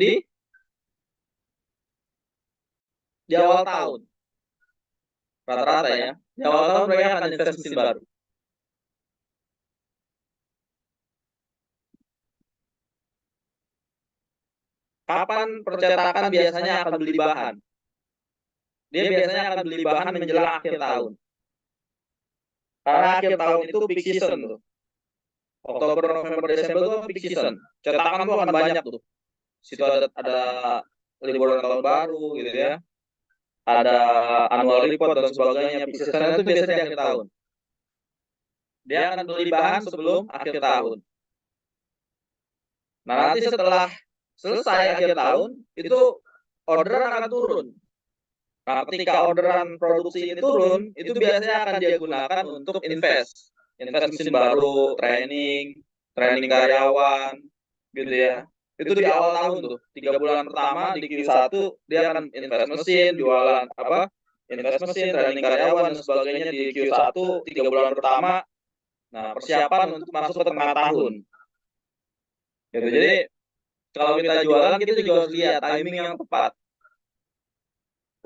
di awal tahun. Rata-rata ya. Di awal tahun mereka akan invest mesin baru. Kapan percetakan biasanya akan beli bahan? Dia biasanya akan beli bahan menjelang akhir tahun. Karena akhir tahun itu peak season tuh. Oktober, November, Desember itu peak season. Cetakan tuh akan banyak tuh. Situ ada liburan tahun baru gitu ya. Ada annual report dan sebagainya. Peak season itu biasanya di akhir tahun. Dia akan beli bahan sebelum akhir tahun. Nah, nanti setelah selesai akhir tahun, itu orderan akan turun. Nah, ketika orderan produksi ini turun, itu biasanya akan dia gunakan untuk invest mesin baru, training karyawan, gitu ya. Itu di awal tahun tuh, 3 bulan pertama di Q1 dia akan invest mesin, invest mesin, training karyawan dan sebagainya di Q1 3 bulan pertama. Nah, persiapan untuk masuk ke tengah tahun. Gitu. Jadi kalau kita jualan kita juga harus lihat timing yang tepat.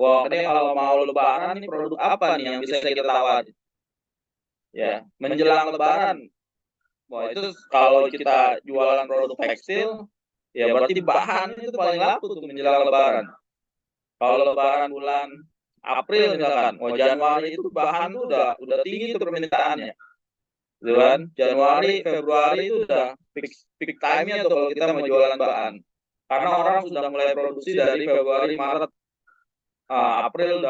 Wah, ini kalau mau lebaran nih produk apa nih yang bisa kita tawarin? Ya, menjelang lebaran. Wah, itu kalau kita jualan produk tekstil, ya berarti bahan itu paling laku tuh menjelang lebaran. Kalau lebaran bulan April misalkan, oh Januari itu bahan tuh udah tinggi tuh permintaannya. Gitu kan? Januari, Februari itu udah peak time-nya tuh kalau kita mau jualan bahan. Karena orang sudah mulai produksi dari Februari, Maret, April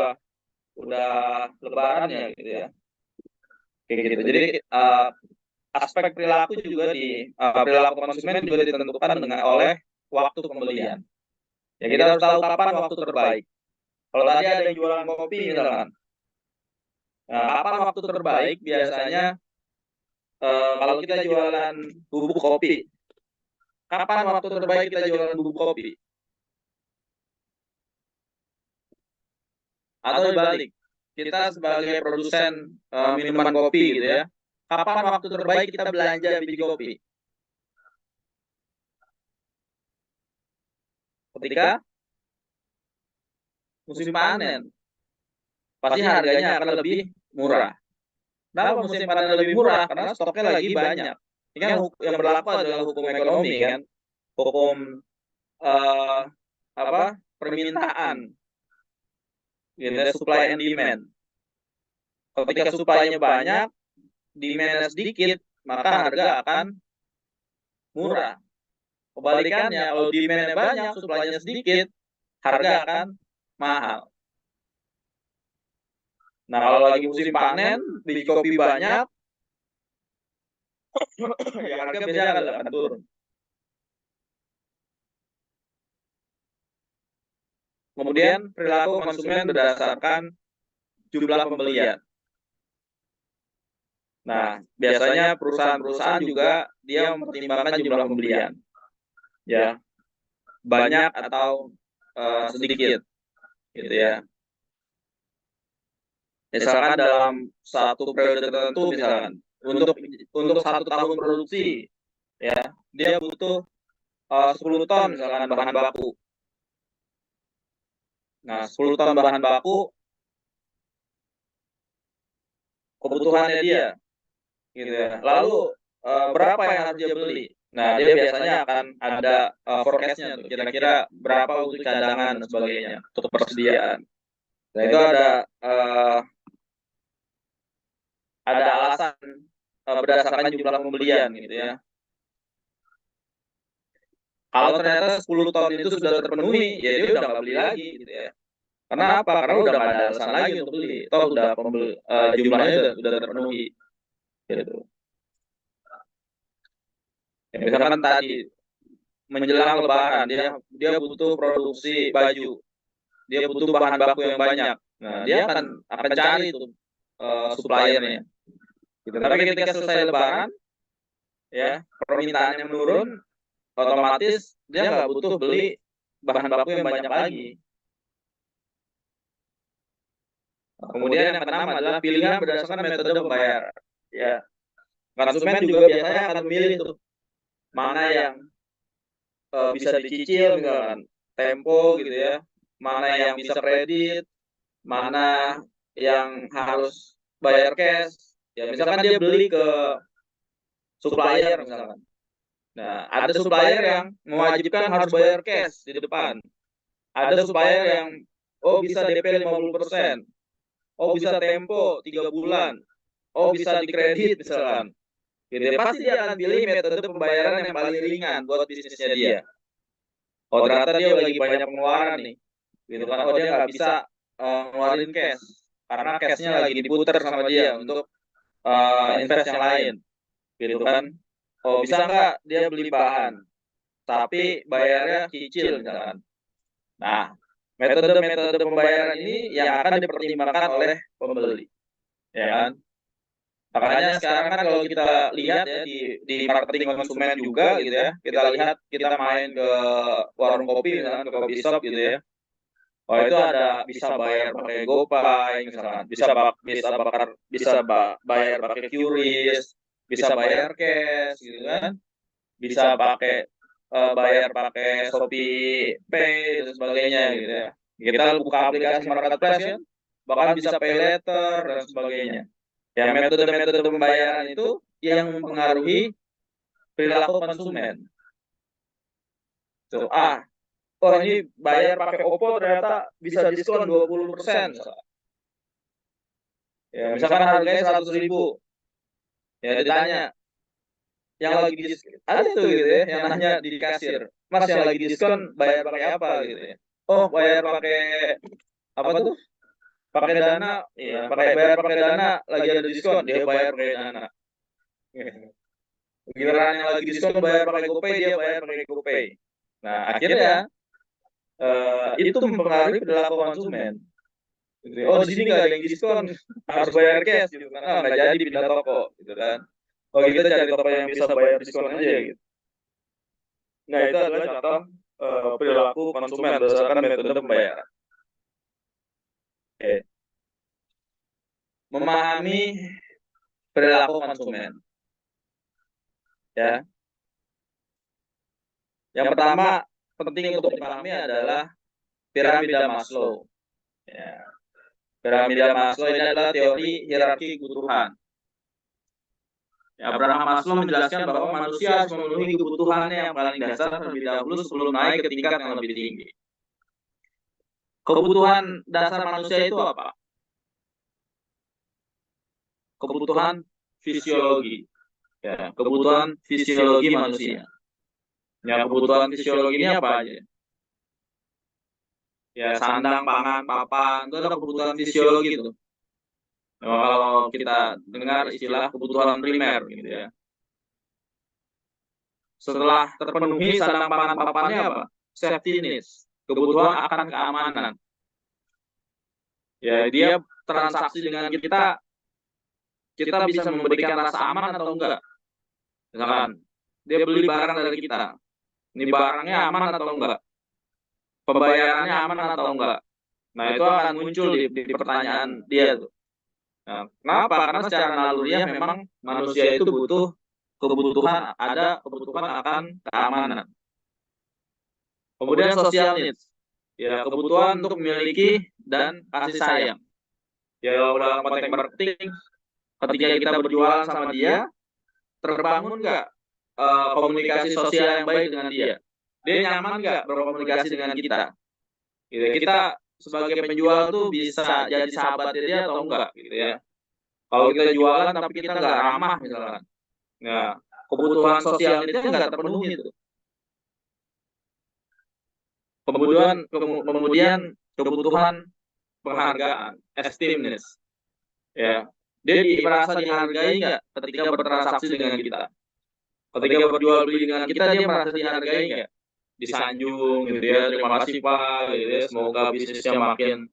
udah lebaran ya gitu ya. Kayak gitu. Jadi aspek perilaku juga perilaku konsumen juga ditentukan oleh waktu pembelian. Ya kita harus tahu kapan waktu terbaik. Kalau tadi ada yang jualan kopi misalkan. Nah, kapan waktu terbaik biasanya kalau kita jualan bubuk kopi. Kapan waktu terbaik kita jualan bubuk kopi? Atau dibalik, kita sebagai produsen minuman kopi gitu ya. Kapan waktu terbaik kita belanja biji kopi? Ketika musim panen. Pasti harganya akan lebih murah. Kenapa musim panen lebih murah? Karena stoknya lagi banyak. Ini kan yang berlaku adalah hukum ekonomi kan, hukum eh, permintaan, gitu, supply and demand. Ketika supply-nya banyak, demand-nya sedikit, maka harga akan murah. Kebalikannya, kalau demand-nya banyak, supply-nya sedikit, harga akan mahal. Nah, kalau lagi musim panen, biji kopi banyak, ya harga biasanya akan turun. Kemudian perilaku konsumen berdasarkan jumlah pembelian. Nah, biasanya perusahaan-perusahaan juga dia mempertimbangkan jumlah pembelian. Ya, banyak atau sedikit gitu ya. Misalkan dalam satu periode tertentu misalkan untuk 1 tahun produksi ya, dia butuh 10 ton misalkan bahan baku. Nah, 10 ton bahan baku kebutuhannya dia gitu ya. Lalu berapa yang harus dia beli? Nah, dia biasanya akan ada forecast-nya tuh, kira-kira berapa untuk cadangan dan sebagainya, untuk persediaan. Nah, itu ada alasan berdasarkan jumlah pembelian gitu ya. Kalau ternyata 10 ton itu sudah terpenuhi, ya dia udah nggak beli lagi gitu ya. Karena apa? Karena udah nggak ada alasan lagi untuk beli. Toh udah jumlahnya udah terpenuhi gitu. Ya, misalkan tadi menjelang lebaran dia butuh produksi baju, dia butuh bahan baku yang banyak. Nah, dia akan cari itu suppliernya. Gitu. Tapi ketika selesai lebaran, ya permintaannya menurun, otomatis dia nggak butuh beli bahan baku yang banyak lagi. Nah, kemudian yang keenam adalah pilihan berdasarkan metode pembayaran. Ya, konsumen juga biasanya akan memilih tuh mana yang bisa dicicil, misalkan tempo gitu ya, mana yang bisa kredit, mana yang harus bayar cash. Ya, misalkan dia beli ke supplier misalkan. Nah, ada supplier yang mewajibkan harus bayar cash di depan. Ada supplier yang bisa DP 50%. Oh, bisa tempo 3 bulan. Oh, bisa dikredit misalkan. Gitu ya. Pasti dia akan pilih metode pembayaran yang paling ringan buat bisnisnya dia. Oh, ternyata dia lagi banyak pengeluaran nih. Gitu kan. Oh, dia nggak bisa ngeluarin cash. Karena cashnya lagi diputer sama dia untuk invest yang lain. Gitu kan. Oh, bisa nggak dia beli bahan, tapi bayarnya cicil misalkan. Nah, metode-metode pembayaran ini yang akan dipertimbangkan oleh pembeli. Ya kan? Makanya sekarang kan kalau kita lihat ya di marketing konsumen juga gitu ya, kita lihat kita main ke warung kopi misalkan, ke kopi shop gitu ya. Oh, itu ada bisa bayar pakai GoPay misalkan, bisa bayar pakai QRIS, bisa bayar cash gitu kan, bisa pakai bayar pakai Shopee Pay dan sebagainya gitu ya. Kita buka aplikasi marketplace kan, bahkan bisa pay later dan sebagainya. Ya metode-metode pembayaran itu yang mempengaruhi perilaku konsumen. Tuh, oh ini bayar pakai Oppo ternyata bisa diskon 20%. Ya, misalkan harganya 100.000. Ya ditanya, yang lagi diskon ada tuh gitu ya, yang nanya di kasir, Mas yang lagi diskon bayar pakai apa gitu ya. Oh, bayar pakai apa tuh? Pakai Dana, ya, bayar pakai Dana lagi ada diskon, dia bayar pakai Dana. Giliran yang lagi diskon bayar pakai GoPay, dia bayar pakai GoPay. Nah, akhirnya itu mempengaruhi perilaku konsumen. Gitu ya. Oh, di sini nggak ada yang diskon, harus bayar cash gitu kan. Nggak jadi pindah toko gitu kan. Oh, kita cari toko yang bisa bayar diskon aja gitu. Nah, itu adalah contoh perilaku konsumen berdasarkan metode pembayaran. Oke. Memahami perilaku konsumen. Ya. Yang pertama penting untuk dipahami adalah piramida Maslow. Ya. Piramida Maslow ini adalah teori hierarki kebutuhan. Abraham Maslow menjelaskan bahwa manusia harus memenuhi kebutuhannya yang paling dasar terlebih dahulu sebelum naik ke tingkat yang lebih tinggi. Kebutuhan dasar manusia itu apa? Kebutuhan fisiologi. Ya, kebutuhan fisiologi manusia. Ya, kebutuhan fisiologi ini apa aja? Ya, sandang, pangan, papan, itu adalah kebutuhan fisiologi itu. Nah, kalau kita dengar istilah kebutuhan primer gitu ya. Setelah terpenuhi sandang, pangan, papannya apa? Safety needs, kebutuhan akan keamanan. Ya, dia transaksi dengan kita bisa memberikan rasa aman atau enggak. Misalkan dia beli barang dari kita, ini barangnya aman atau enggak, pembayarannya aman atau enggak. Nah, itu akan muncul di pertanyaan dia tuh. Nah, kenapa? Karena secara naluriah memang manusia itu butuh ada kebutuhan akan keamanan. Kemudian social needs, ya kebutuhan untuk memiliki dan kasih sayang. Ya dalam konteks marketing, ketika kita berjualan sama dia, terbangun nggak komunikasi sosial yang baik dengan dia? Dia nyaman nggak berkomunikasi dengan kita? Gitu. Kita sebagai penjual tuh bisa jadi sahabatnya dia atau enggak gitu ya. Kalau kita jualan tapi kita nggak ramah misalkan, nah kebutuhan sosial itu nggak terpenuhi itu. Kemudian kebutuhan penghargaan, esteemness, ya. Dia merasa dihargai nggak ketika bertransaksi dengan kita? Ketika berjual beli dengan kita, dia merasa dihargai nggak? Disanjung gitu ya, terima kasih Pak, gitu ya, semoga bisnisnya makin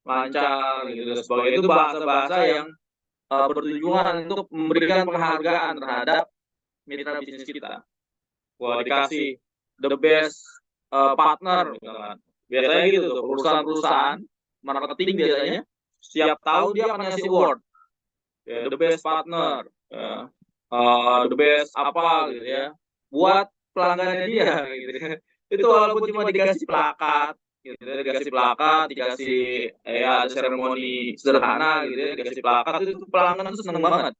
lancar gitu dan sebagainya. Itu bahasa-bahasa yang bertujuan untuk memberikan penghargaan terhadap mitra bisnis kita. Wah, dikasih the best partner misalkan. Biasanya gitu tuh, perusahaan-perusahaan marketing biasanya setiap tahun dia akan ngasih award. Ya, the best partner, ya. The best apa gitu ya. Buat pelanggannya dia gitu ya. Itu walaupun cuma dikasih plakat gitu ya, dikasih ya ada seremoni sederhana gitu ya, dikasih plakat itu pelanggan itu seneng banget.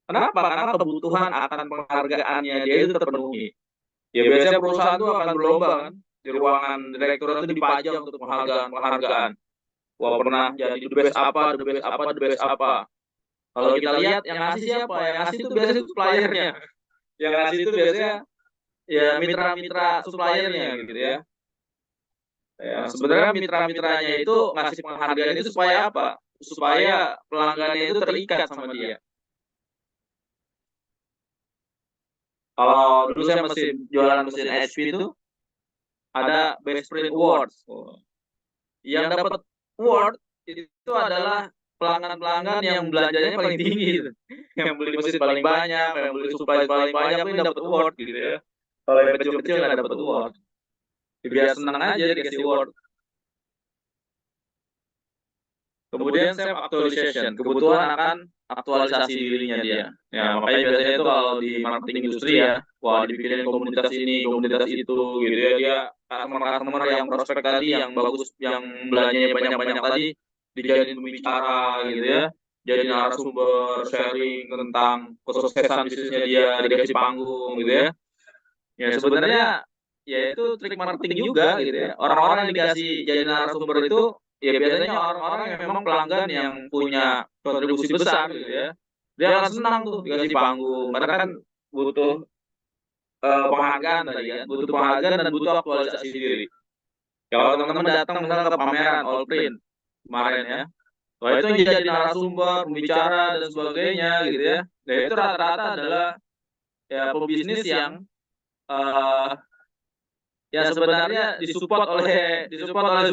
Kenapa? Karena kebutuhan akan penghargaannya dia itu terpenuhi. Ya biasanya perusahaan itu akan berlomba kan, di ruangan direktur itu dipajang untuk penghargaan. Wah pernah jadi the best apa, the best apa, the best apa. Kalau kita lihat yang ngasih siapa? Yang ngasih itu biasanya suppliernya. Yang ngasih itu biasanya ya mitra-mitra suppliernya gitu ya. Ya, sebenarnya mitra-mitranya itu ngasih penghargaan itu supaya apa? Supaya pelanggannya itu terikat sama dia. Kalau dulu saya masih jualan mesin HP itu ada Best Print Awards. Yang dapat award itu adalah pelanggan-pelanggan yang belanjanya paling tinggi gitu. Yang beli mesin paling banyak, yang beli supply paling banyak itu dapat award gitu ya. Kalau yang kecil-kecil nggak dapat award. Ya, biar senang aja dikasih award. Kemudian self actualization, kebutuhan akan aktualisasi dirinya dia. Ya, makanya biasanya itu kalau di marketing industri ya, wah dipikirin komunitas ini, komunitas itu gitu ya. Dia customer-customer yang prospek tadi yang bagus, yang belanjanya banyak-banyak tadi dijadiin pembicara gitu ya. Jadi narasumber sharing tentang kesuksesan bisnisnya dia, dikasih panggung gitu ya. Ya sebenarnya ya itu trik marketing juga gitu ya. Orang-orang yang dikasih jadi narasumber itu ya biasanya orang-orang yang memang pelanggan yang punya kontribusi besar gitu ya. Dia akan senang tuh dikasih panggung karena kan butuh penghargaan tadi kan, butuh penghargaan dan butuh aktualisasi diri. Kalau teman-teman datang misalnya ke pameran All Print kemarin ya, wah itu yang jadi narasumber, pembicara dan sebagainya gitu ya. Nah itu rata-rata adalah ya pebisnis yang eh, ya sebenarnya disupport oleh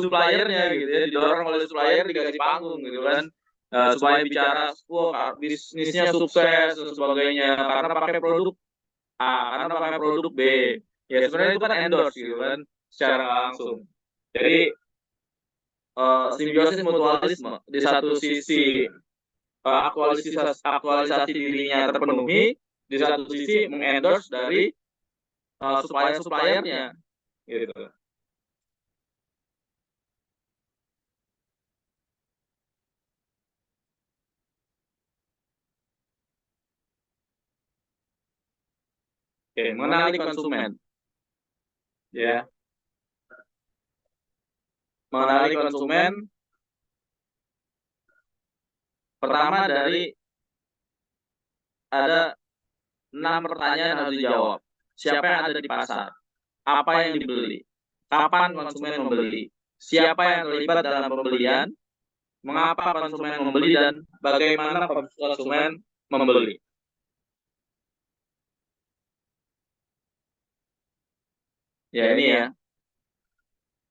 suppliernya gitu ya, didorong oleh supplier dikasih panggung gitu kan. Supaya bicara wah bisnisnya sukses dan sebagainya karena pakai produk A, karena pakai produk B. Ya sebenarnya itu kan endorse gitu kan secara langsung. Jadi simbiosis mutualisme, di satu sisi aktualisasi dirinya terpenuhi, di satu sisi mengendorse dari suppliernya gitu. Oke, mengenali konsumen ya. Mengenali konsumen pertama dari ada 6 pertanyaan yang harus dijawab. Siapa yang ada di pasar? Apa yang dibeli? Kapan konsumen membeli? Siapa yang terlibat dalam pembelian? Mengapa konsumen membeli dan bagaimana konsumen membeli? Ya ini ya.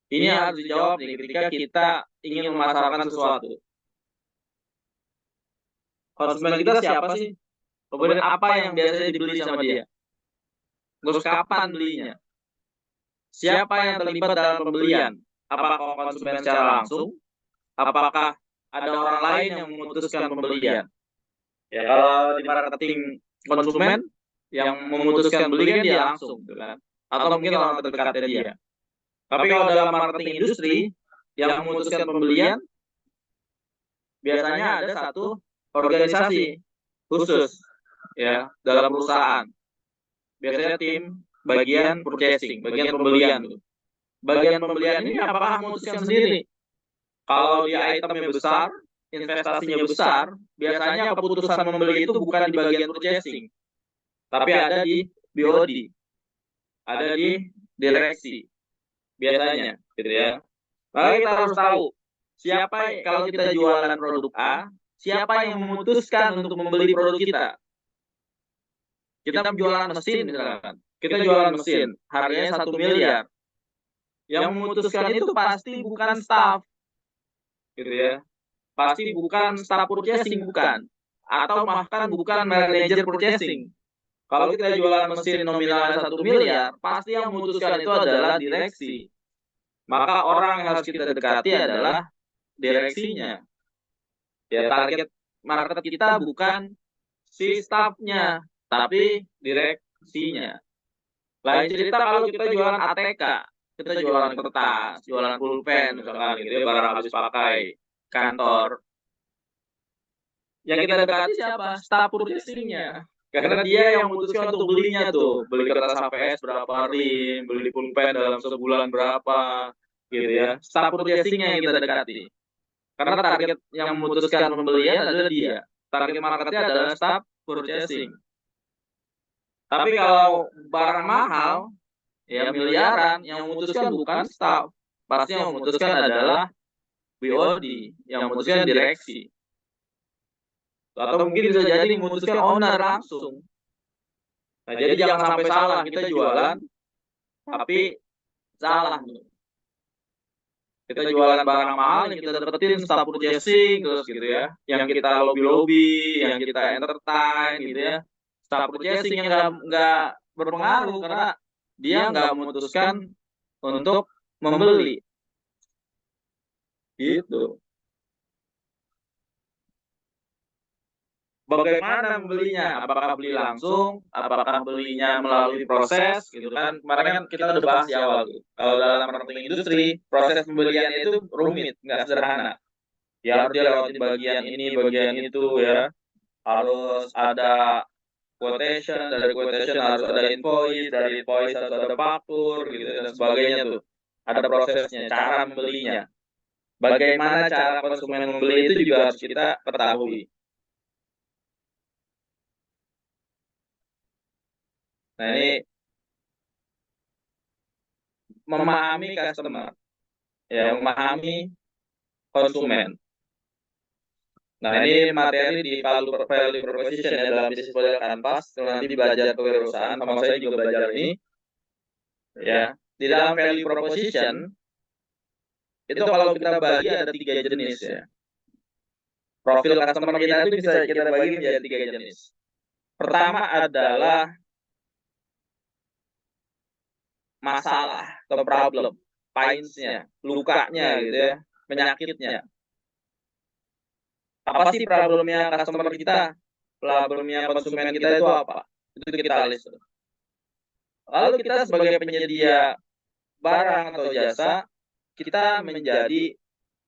Ini harus dijawab nih ketika kita ingin memasarkan sesuatu. Konsumen kita siapa sih? Kemudian apa yang biasanya dibeli sama dia? Terus kapan belinya? Siapa yang terlibat dalam pembelian? Apakah konsumen secara langsung? Apakah ada orang lain yang memutuskan pembelian? Ya kalau di marketing konsumen yang memutuskan beli kan dia langsung, gitu kan? Atau mungkin orang terdekatnya dia. Tapi kalau dalam marketing industri yang memutuskan pembelian biasanya ada satu organisasi khusus ya dalam perusahaan. Biasanya tim bagian purchasing, bagian pembelian. Bagian pembelian ini apakah memutuskan sendiri? Kalau dia itemnya besar, investasinya besar, biasanya keputusan membeli itu bukan di bagian purchasing, tapi ada di BOD, ada di direksi, biasanya, gitu ya. Maka kita harus tahu, siapa kalau kita jualan produk A, siapa yang memutuskan untuk membeli produk kita. Kita jualan mesin misalkan, kita jualan mesin, harganya 1 miliar. Yang memutuskan itu pasti bukan staff, gitu ya. Pasti bukan staff purchasing, bukan. Atau bahkan bukan manajer purchasing. Kalau kita jualan mesin nominalnya 1 miliar, pasti yang memutuskan itu adalah direksi. Maka orang yang harus kita dekati adalah direksinya. Ya, target market kita bukan si staffnya, tapi direksinya. Lain cerita kalau kita jualan ATK, kita jualan kertas, jualan pulpen, misalkan gitu ya, barang habis pakai kantor. Yang kita dekati siapa? Staf purchasing-nya. Karena dia yang memutuskan untuk belinya tuh. Beli kertas HVS berapa rim, beli pulpen dalam sebulan berapa, gitu ya. Staf purchasing-nya yang kita dekati. Karena target yang memutuskan pembelian adalah dia. Target marketnya adalah staf purchasing. Tapi kalau barang mahal, ya miliaran, yang memutuskan bukan staf. Pasti yang memutuskan adalah BOD, yang memutuskan direksi. Atau mungkin bisa jadi memutuskan owner langsung. Nah, jadi jangan sampai salah kita jualan, tapi salah. Kita jualan barang mahal yang kita dapetin staff purchasing terus gitu ya, yang kita lobby, yang kita entertain gitu ya. Staff purchasing yang nggak berpengaruh karena dia nggak memutuskan untuk membeli. Gitu. bagaimana membelinya? Apakah beli langsung? Apakah belinya melalui proses gitu kan? Kemarin kan kita udah bahas di awal tuh. Kalau dalam marketing industri, proses pembelian itu rumit, nggak sederhana. Ya harus dia lewatin bagian ini, bagian itu ya. Harus ada quotation, dari quotation harus ada invoice, dari invoice harus ada faktur gitu dan sebagainya tuh. Ada prosesnya, cara membelinya. Bagaimana cara konsumen membeli itu juga harus kita ketahui. Nah, ini memahami customer, ya memahami konsumen. Nah, ini materi di value proposition ya dalam bisnis model Canvas. Kalau nanti belajar kewirausahaan, sama saya juga belajar ini. Ya, di dalam value proposition itu kalau kita bagi ada 3 jenis ya. Profil customer kita itu bisa kita bagi menjadi 3 jenis. Pertama adalah masalah atau problem, pains-nya, lukanya gitu ya, penyakitnya. Apa sih problemnya customer kita? Problemnya konsumen kita itu apa? Itu kita list. Lalu kita sebagai penyedia barang atau jasa, kita menjadi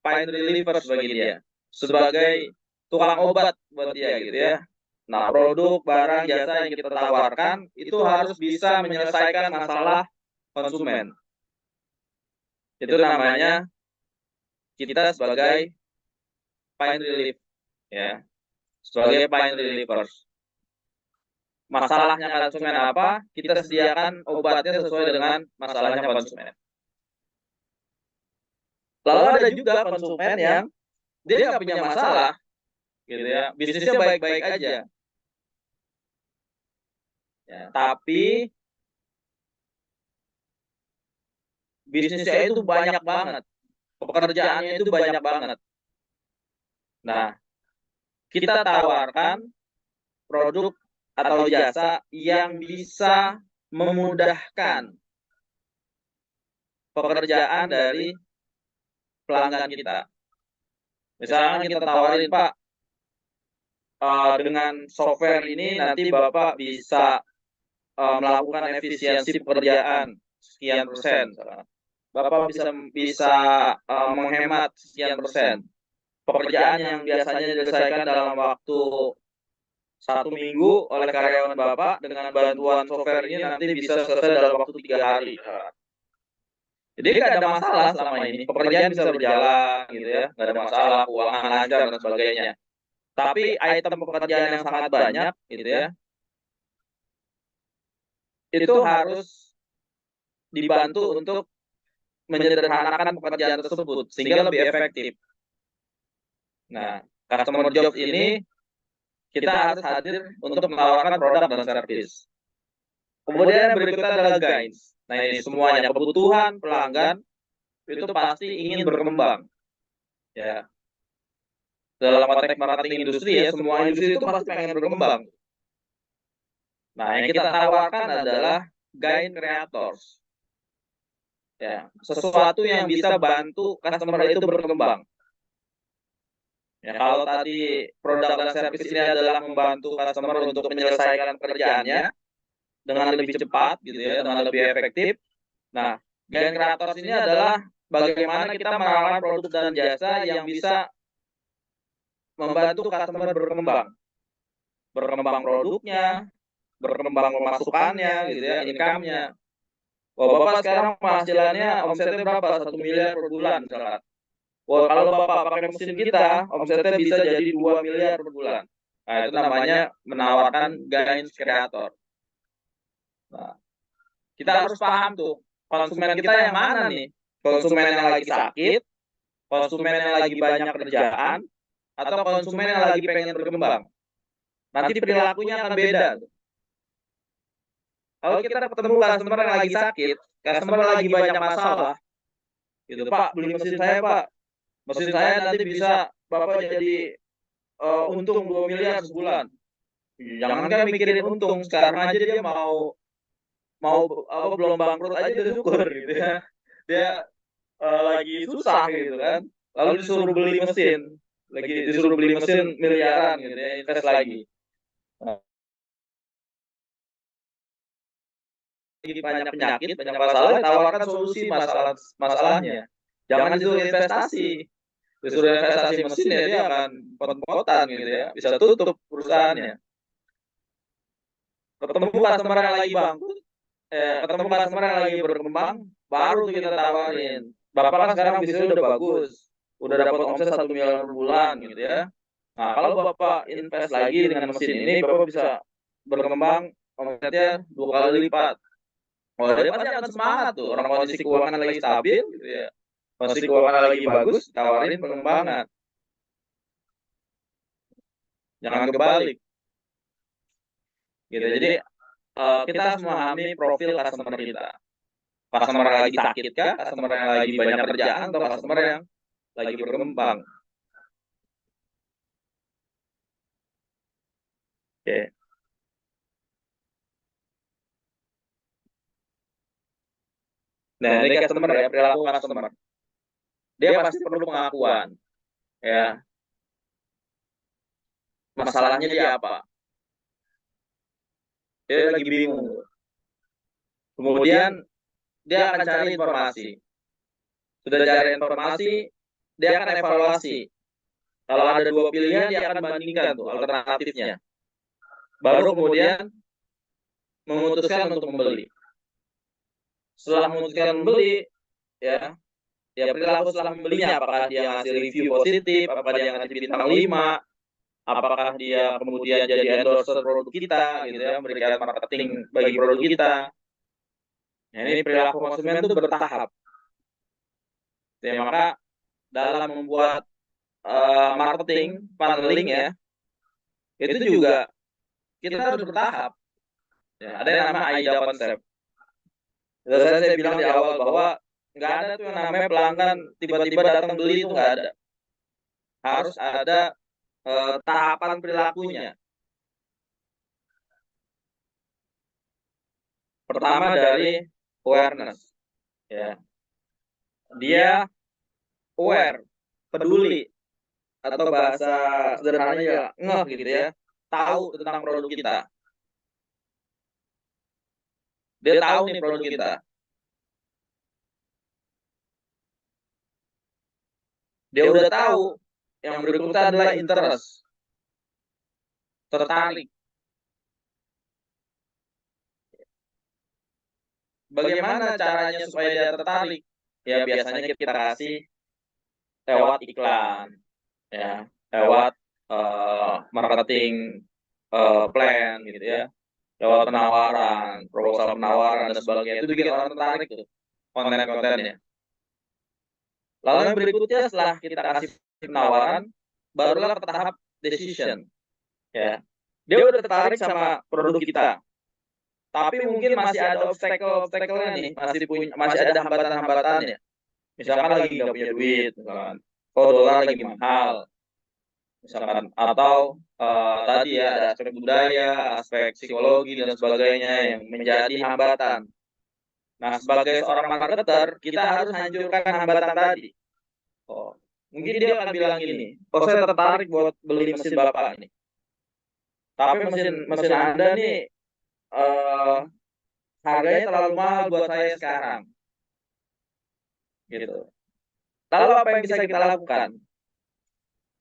pain reliever bagi dia. Sebagai tukang obat buat dia gitu ya. Nah, produk, barang, jasa yang kita tawarkan itu harus bisa menyelesaikan masalah konsumen. Itu namanya kita sebagai pain relief ya. Sebagai pain relievers. Masalahnya konsumen apa, kita sediakan obatnya sesuai dengan masalahnya konsumen. Lalu ada juga konsumen yang dia nggak punya masalah, gitu ya, bisnisnya baik-baik aja. Ya, tapi bisnisnya itu banyak banget, pekerjaannya itu banyak banget. Nah, kita tawarkan produk atau jasa yang bisa memudahkan pekerjaan dari pelanggan kita. Misalnya kita tawarin, Pak, dengan software ini nanti Bapak bisa melakukan efisiensi pekerjaan sekian persen. Bapak bisa menghemat sekian persen. Pekerjaan yang biasanya diselesaikan dalam waktu 1 minggu oleh karyawan Bapak dengan bantuan software ini nanti bisa selesai dalam waktu 3 hari. Jadi nggak ada masalah selama ini, pekerjaan bisa berjalan gitu ya, nggak ada masalah, keuangan lancar dan sebagainya. Tapi item pekerjaan yang sangat banyak gitu ya, itu harus dibantu untuk menyederhanakan pekerjaan tersebut sehingga lebih efektif. Nah, customer jobs ini kita harus hadir untuk menawarkan produk dan servis. Kemudian yang berikutnya adalah guides. Nah, ini semuanya kebutuhan pelanggan itu pasti ingin berkembang. Ya. Dalam konteks marketing industri ya, semua industri itu pasti pengen berkembang. Nah, yang kita tawarkan adalah guide creators. Ya, sesuatu yang bisa bantu customer itu berkembang. Ya, kalau tadi produk dan servis ini adalah membantu customer untuk menyelesaikan pekerjaannya dengan lebih cepat gitu ya, dengan lebih efektif. Nah, guide creators ini adalah bagaimana kita menawarkan produk dan jasa yang bisa membantu customer berkembang. Berkembang produknya, berkembang pemasukannya gitu ya, income-nya. Wah, Bapak sekarang penghasilannya omsetnya berapa? 1 miliar per bulan misalkan. Wah, kalau Bapak pakai mesin kita, omsetnya bisa jadi 2 miliar per bulan. Nah, itu namanya menawarkan guidance creator. Nah, kita harus paham tuh, konsumen kita yang mana nih? Konsumen yang lagi sakit, konsumen yang lagi banyak kerjaan, atau konsumen yang lagi pengen berkembang. Nanti perilakunya akan beda. Kalau kita ketemu customer yang lagi sakit, customer yang lagi banyak masalah, gitu, Pak, beli mesin saya, Pak. Mesin saya nanti bisa Bapak jadi untung 2 miliar sebulan. Jangan kan mikirin untung, sekarang aja dia mau belum bangkrut aja udah syukur gitu ya. Dia lagi susah gitu kan. Lalu disuruh beli mesin. lagi disuruh beli mesin miliaran gitu ya, invest lagi. Nah, lagi banyak penyakit, banyak masalah, tawarkan solusi masalahnya. Jangan disuruh investasi. Disuruh investasi mesin ya dia akan pot-potan gitu ya, bisa tutup perusahaannya. Ketemu customer yang lagi bangkrut, ketemu customer yang lagi berkembang, baru tuh kita tawarin. Bapak kan sekarang bisnisnya udah bagus, udah dapat omset 1 miliar per bulan gitu ya. Nah, kalau Bapak invest lagi dengan mesin ini, Bapak bisa berkembang omsetnya 2 kali lipat. Oh, dia pasti akan semangat tuh. Orang kondisi keuangan lagi stabil gitu ya. Kondisi keuangan lagi bagus, tawarin pengembangan. Jangan kebalik. Gitu. Jadi kita harus memahami profil customer kita. Customer yang lagi sakit kah? Customer yang lagi banyak kerjaan atau customer yang lagi berkembang? Oke. Nah, ini customer ya, perilaku customer. Dia pasti perlu pengakuan. Ya, masalahnya dia apa? Dia lagi bingung. Kemudian dia akan cari informasi. Sudah cari informasi, dia akan evaluasi. Kalau ada dua pilihan, dia akan bandingkan tuh alternatifnya. Baru kemudian memutuskan untuk membeli. Setelah memutuskan membeli, ya, perilaku setelah membelinya, apakah dia ngasih review positif, apakah dia ngasih bintang 5, apakah dia kemudian jadi endorser produk kita, gitu ya, memberikan marketing bagi produk kita. Nah, ini perilaku konsumen itu bertahap. Ya, maka dalam membuat marketing, funneling ya, itu juga kita harus bertahap. Ya, ada yang nama AIDA konsep. Saya bilang di awal bahwa nggak ada tuh yang namanya pelanggan tiba-tiba datang beli, itu nggak ada. Harus ada tahapan perilakunya. Pertama dari awareness, ya. Dia aware, peduli, atau bahasa sederhananya ya ngeh gitu ya, tahu tentang produk kita. Dia tahu nih produk kita. Dia udah tahu. Yang berikutnya adalah interest, tertarik. Bagaimana caranya supaya dia tertarik? Ya biasanya kita kasih lewat iklan, ya, lewat marketing plan gitu ya, lewat penawaran, proposal penawaran dan sebagainya. Itu bikin orang tertarik tuh konten-kontennya. Lalu yang berikutnya setelah kita kasih penawaran, barulah ke tahap decision. Ya, dia udah tertarik sama produk kita, tapi mungkin masih ada obstacle-nya nih, masih ada hambatan-hambatannya. Misalkan lagi nggak punya duit, misalkan, dolar lagi mahal, misalkan, atau tadi ya ada aspek budaya, aspek psikologi dan sebagainya yang menjadi hambatan. Nah, sebagai seorang marketer, kita harus hancurkan hambatan tadi. Oh, mungkin dia akan bilang gini, saya tertarik buat beli mesin Bapak ini. Tapi mesin Anda nih harganya terlalu mahal buat saya sekarang. Gitu. Lalu apa yang bisa kita lakukan?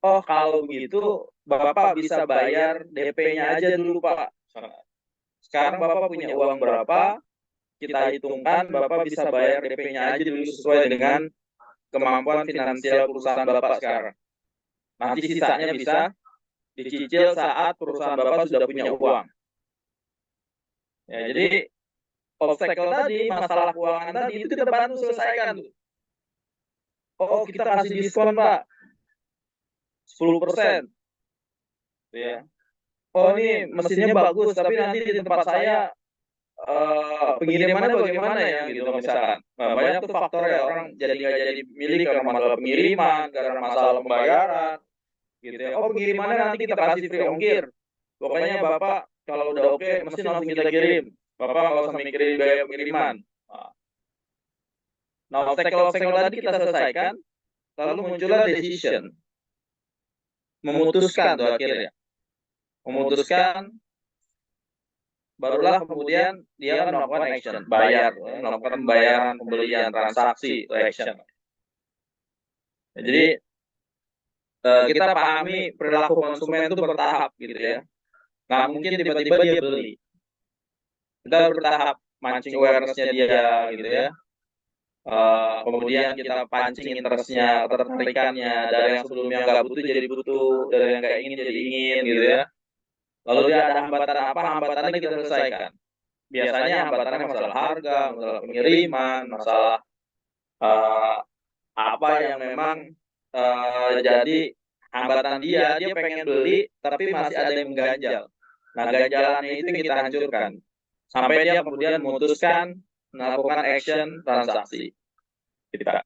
Oh, kalau begitu Bapak bisa bayar DP-nya aja dulu, Pak. Sekarang Bapak punya uang berapa? Kita hitungkan Bapak bisa bayar DP-nya aja dulu sesuai dengan kemampuan finansial perusahaan Bapak sekarang. Nanti sisanya bisa dicicil saat perusahaan Bapak sudah punya uang. Ya, jadi obstacle tadi, masalah keuangan tadi, itu kita bantu selesaikan. Oh, kita kasih diskon, Pak, 10%. Ya. Oh, ini mesinnya bagus, tapi nanti di tempat saya pengirimannya bagaimana ya, gitu misalkan. Nah, banyak tuh faktor ya, orang jadi nggak jadi milik karena masalah pengiriman, karena masalah pembayaran, gitu ya. Oh, pengirimannya nanti kita kasih free ongkir. Pokoknya Bapak kalau udah oke, mesin langsung kita kirim. Bapak nggak usah mikirin biaya pengiriman. Nah, obstacle tadi kita selesaikan, lalu muncullah decision. memutuskan tuh akhirnya. Memutuskan, barulah kemudian dia akan melakukan action, bayar, melakukan pembayaran, pembelian, transaksi, itu action. Jadi kita pahami perilaku konsumen itu bertahap gitu ya. Nggak mungkin tiba-tiba dia beli. Kita bertahap mancing awareness-nya dia gitu ya. Kemudian kita pancing interest-nya, ketertarikannya, dari yang sebelumnya nggak butuh jadi butuh, dari yang nggak ingin jadi ingin gitu ya. Lalu dia ada hambatan apa, hambatannya kita selesaikan. Biasanya hambatannya masalah harga, masalah pengiriman, masalah uh, apa yang memang jadi hambatan dia pengen beli tapi masih ada yang mengganjal. Nah, ganjalannya itu yang kita hancurkan. Sampai dia kemudian memutuskan melakukan action transaksi kita.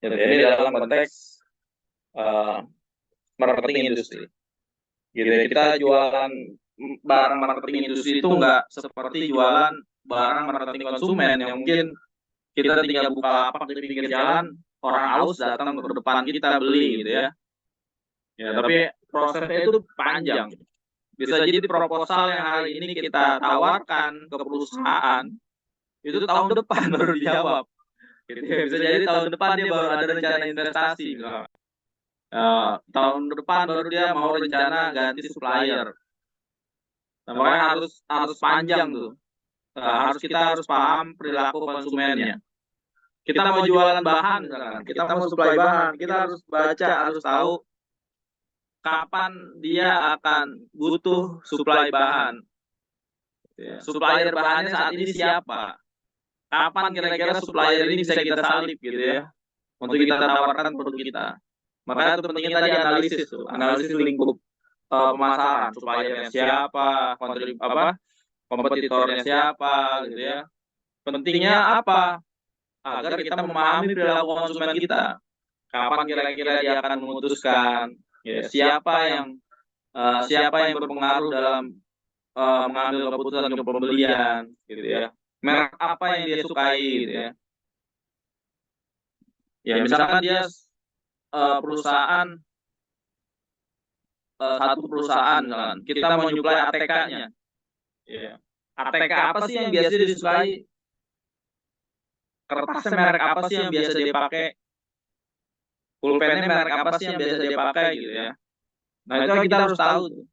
Jadi ini dalam konteks marketing industri. Gitu ya, kita jualan barang marketing industri itu nggak seperti jualan barang marketing konsumen yang mungkin kita tinggal buka lapak di pinggir jalan, orang haus datang ke depan kita beli gitu ya. Ya, tapi prosesnya itu panjang. Bisa jadi proposal yang hari ini kita tawarkan ke perusahaan itu tahun depan baru dijawab. Gitu ya. Bisa jadi tahun depan dia baru ada rencana investasi. Tahun depan baru dia mau rencana ganti supplier. Nah, makanya harus panjang tuh. Kita harus paham perilaku konsumennya. Kita mau jualan bahan misalkan, kita mau supply bahan, kita harus baca, harus tahu kapan dia akan butuh supply bahan. Supplier bahannya saat ini siapa? Kapan kira-kira supplier ini bisa kita salip gitu ya, untuk kita tawarkan produk kita. Makanya itu pentingnya tadi analisis tuh, analisis lingkup pemasaran, suppliernya siapa, kompetitornya siapa gitu ya. Pentingnya apa? Agar kita memahami perilaku konsumen kita. Kapan kira-kira dia akan memutuskan, ya, siapa yang berpengaruh dalam mengambil keputusan untuk pembelian, gitu ya. Merek apa yang dia sukai, gitu ya. Ya misalkan dia satu perusahaan, misalkan kita mau menyuplai ATK-nya. Ya. ATK apa sih yang biasa disukai? Kertasnya merek apa sih yang biasa dia pakai? Pulpennya merek apa sih yang biasa dia pakai gitu ya. Nah, itu kita harus tahu.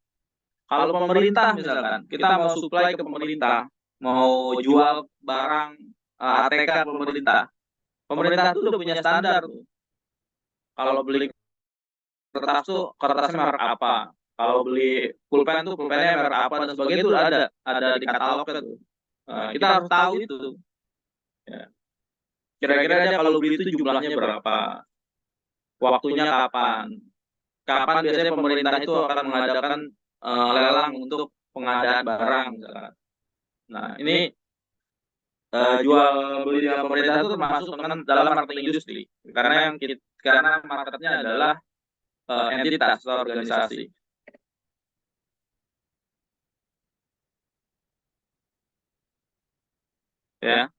Kalau pemerintah misalkan, kita mau supply ke pemerintah, mau jual barang ATK ke pemerintah. Pemerintah itu udah punya standar tuh. Kalau beli kertas tuh kertasnya merek apa? Kalau beli pulpen tuh pulpennya merek apa dan sebagainya itu ada di katalognya tuh. Kita harus tahu itu. Ya. Kira-kira aja kalau beli itu jumlahnya berapa? Waktunya kapan? Kapan biasanya pemerintah itu akan mengadakan lelang untuk pengadaan barang misalkan. Nah, ini jual beli dengan pemerintah itu termasuk dengan dalam marketing industri. Karena marketnya adalah entitas atau organisasi. Ya.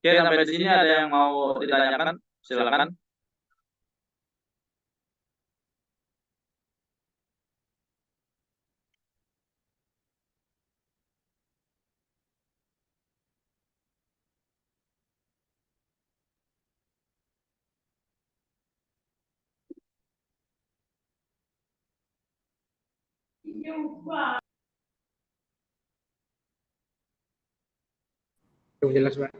Oke, sampai di sini ada yang mau ditanyakan? Silakan. Jelas, Pak.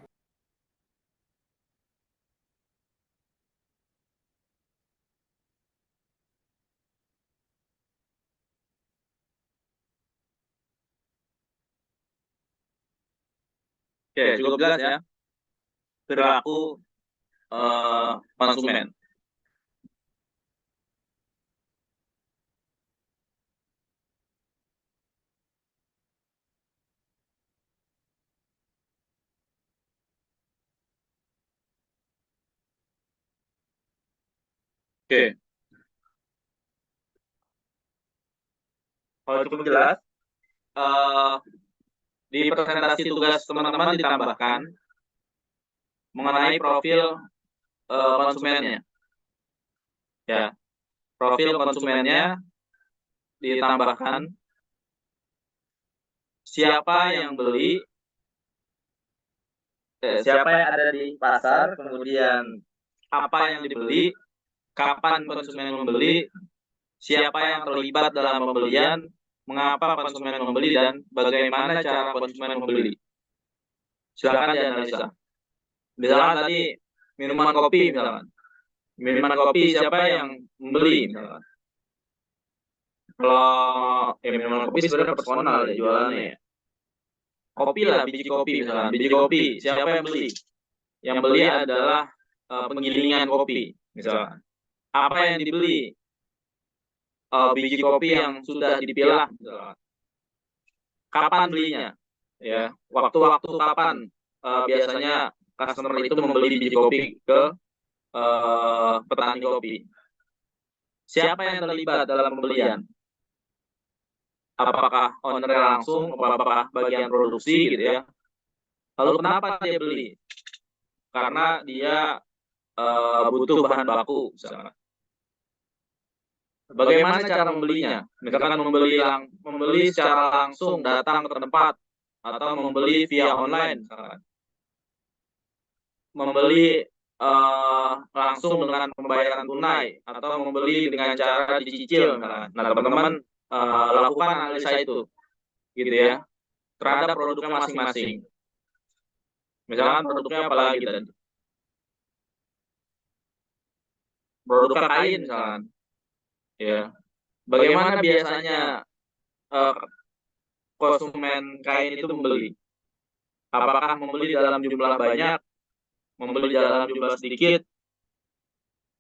Oke, cukup jelas ya. Perilaku konsumen. Oke. Kalau cukup jelas, di presentasi tugas teman-teman ditambahkan mengenai profil konsumennya. Ya. profil konsumennya ditambahkan siapa yang beli, siapa yang ada di pasar, kemudian apa yang dibeli, kapan konsumen membeli, siapa yang terlibat dalam pembelian, mengapa konsumen membeli, dan bagaimana cara konsumen membeli. Silakan dianalisa. Misalkan tadi minuman kopi, misalkan. Minuman kopi siapa yang membeli, misalkan. Kalau minuman kopi sebenarnya personal ya jualannya ya. Kopi lah, biji kopi misalkan. Biji kopi, siapa yang beli? Yang beli adalah penggilingan kopi, misalkan. Apa yang dibeli? Biji kopi yang sudah dipilah, misalkan. Kapan belinya? Ya, waktu-waktu kapan biasanya customer itu membeli biji kopi ke petani kopi? Siapa yang terlibat dalam pembelian? Apakah owner langsung, apakah bagian produksi gitu ya? Lalu kenapa dia beli? Karena dia butuh bahan baku, misalkan. Bagaimana cara membelinya? Misalkan membeli secara langsung datang ke tempat atau membeli via online, misalkan. Membeli langsung dengan pembayaran tunai atau membeli dengan cara dicicil, misalkan. Nah, teman-teman lakukan analisa itu, gitu ya, terhadap produknya masing-masing. Misalkan produknya apa lagi tadi? Produknya kain, misalkan. Ya. Bagaimana biasanya konsumen kain itu membeli? Apakah membeli dalam jumlah banyak, membeli dalam jumlah sedikit,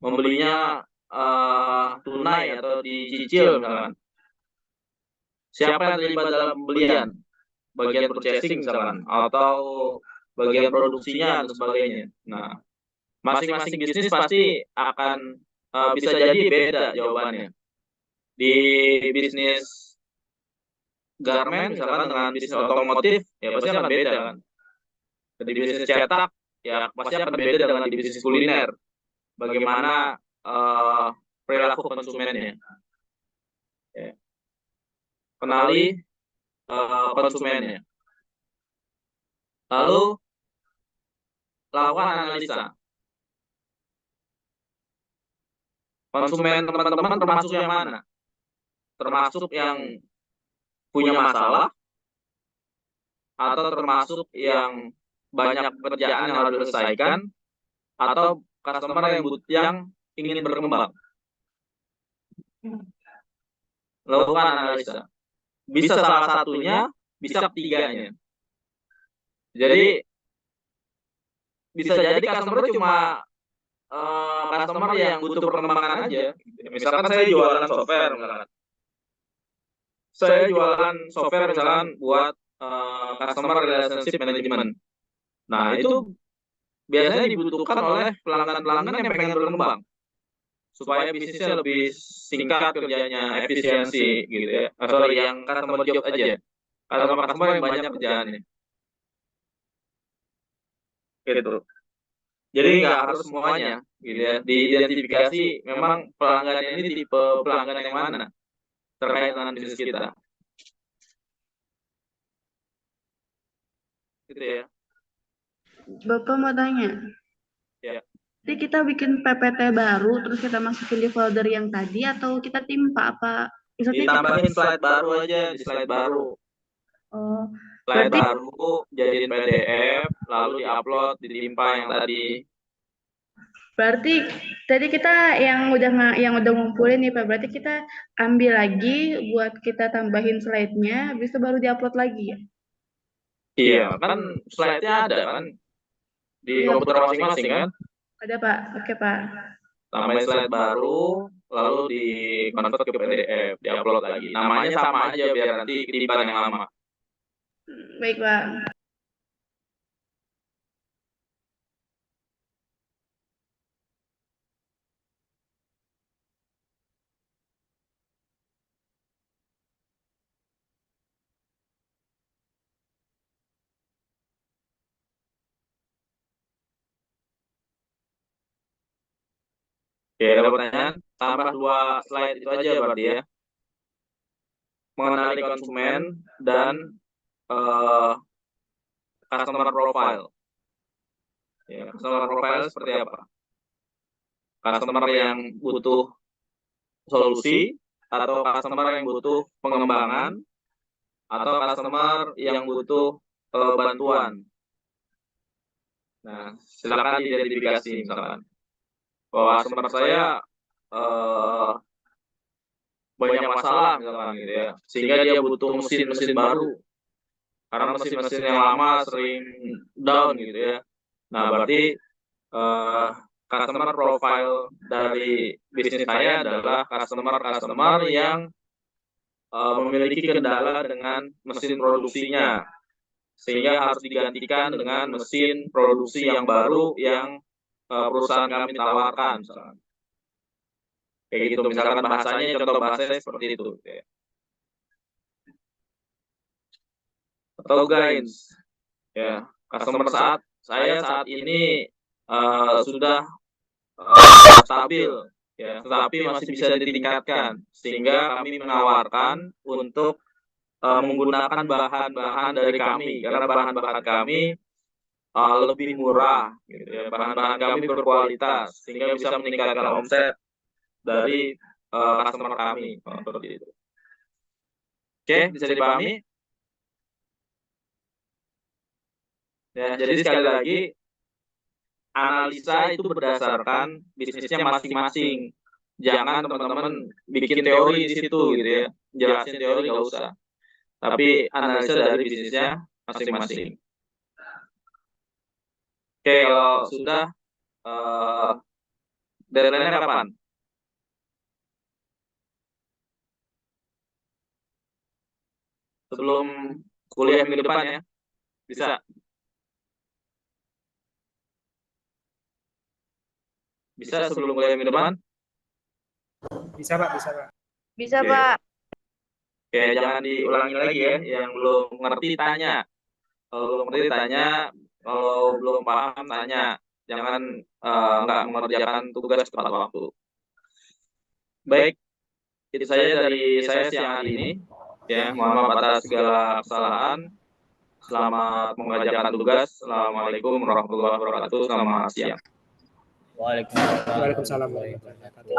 membelinya tunai atau dicicil, misalkan. Siapa yang terlibat dalam pembelian? Bagian purchasing, misalkan, atau bagian produksinya, dan sebagainya. Nah, masing-masing bisnis pasti akan bisa jadi beda jawabannya. Di bisnis garment, misalkan, dengan bisnis otomotif, ya pasti akan beda kan. Di bisnis cetak, ya pasti akan beda dengan di bisnis kuliner. Bagaimana perilaku konsumennya. Ya. Kenali konsumennya. Lalu lakukan analisa. Konsumen teman-teman termasuk yang mana? Termasuk yang punya masalah, atau termasuk yang banyak pekerjaan yang harus diselesaikan, atau customer yang ingin berkembang. Lakukan analisa. Bisa salah satunya, bisa ketiganya. Jadi bisa jadi customer cuma customer yang butuh perkembangan aja. Misalkan saya jualan software, misalkan. Saya jualan software misalkan buat customer relationship management. Nah, itu biasanya dibutuhkan oleh pelanggan-pelanggan yang pengen berkembang supaya bisnisnya lebih singkat kerjanya, efisiensi gitu ya. Sorry, yang customer job aja. Customer yang banyak kerjaannya. Gitu. Jadi nggak harus semuanya gitu ya. Diidentifikasi memang pelanggan ini tipe pelanggan yang mana terkait dengan bisnis kita. Gitu ya. Bapak mau tanya. Ya. Jadi kita bikin PPT baru terus kita masukin di folder yang tadi atau kita timpa apa? Ditambahin slide baru aja, di slide baru. Oh, Slide berarti baru jadiin PDF, lalu diupload, ditimpa yang tadi. berarti tadi kita yang udah ngumpulin nih Pak. Berarti kita ambil lagi buat kita tambahin slide-nya, habis itu baru diupload lagi ya? Iya, kan slide-nya ada kan di komputer masing-masing kan. Ada Pak. Oke Pak. Tambahin slide baru, lalu di convert ke PDF, diupload lagi. Namanya sama aja biar nanti ketiban yang lama. Baik Pak. Oke, ada pertanyaan? tambah 2 slide itu aja berarti ya. Mengenali konsumen dan customer profile. Ya, customer profile seperti apa? Customer yang butuh solusi, atau customer yang butuh pengembangan, atau customer yang butuh bantuan. Nah, silakan diidentifikasi misalkan bahwa customer saya banyak masalah misalkan gitu ya, sehingga dia butuh mesin-mesin baru karena mesin-mesin yang lama sering down gitu ya. Nah, berarti customer profile dari bisnis saya adalah customer yang memiliki kendala dengan mesin produksinya, sehingga harus digantikan dengan mesin produksi yang baru yang perusahaan kami tawarkan misalkan. Kayak gitu, misalkan bahasanya, contoh bahasanya seperti itu. Atau guys, ya, customer saat ini sudah stabil, ya, tetapi masih bisa ditingkatkan, sehingga kami menawarkan untuk menggunakan bahan-bahan dari kami, karena bahan-bahan kami lebih murah, gitu ya. Bahan-bahan kami berkualitas, sehingga bisa meningkatkan omset dari customer kami, seperti itu. Oke, bisa dipahami? Ya, jadi sekali lagi, analisa itu berdasarkan bisnisnya masing-masing. Jangan teman-teman bikin teori di situ gitu ya. Jelasin teori nggak usah. Tapi analisa dari bisnisnya masing-masing. Oke, kalau sudah, deadline-nya kapan? Sebelum kuliah minggu depan ya? Bisa? Bisa sebelum kuliah minggu depan? Bisa Pak, bisa Pak. Bisa, Oke. Pak. Oke, jangan diulangi lagi ya. Yang belum ngerti tanya. Kalau belum ngerti tanya, kalau belum paham tanya. Jangan nggak mengerjakan tugas tepat waktu. Baik, itu saja dari saya siang hari ini. Ya, mohon maaf atas segala kesalahan. Selamat mengerjakan tugas. Assalamualaikum warahmatullahi wabarakatuh. Selamat siang. Waalaikumsalam warahmatullahi wabarakatuh.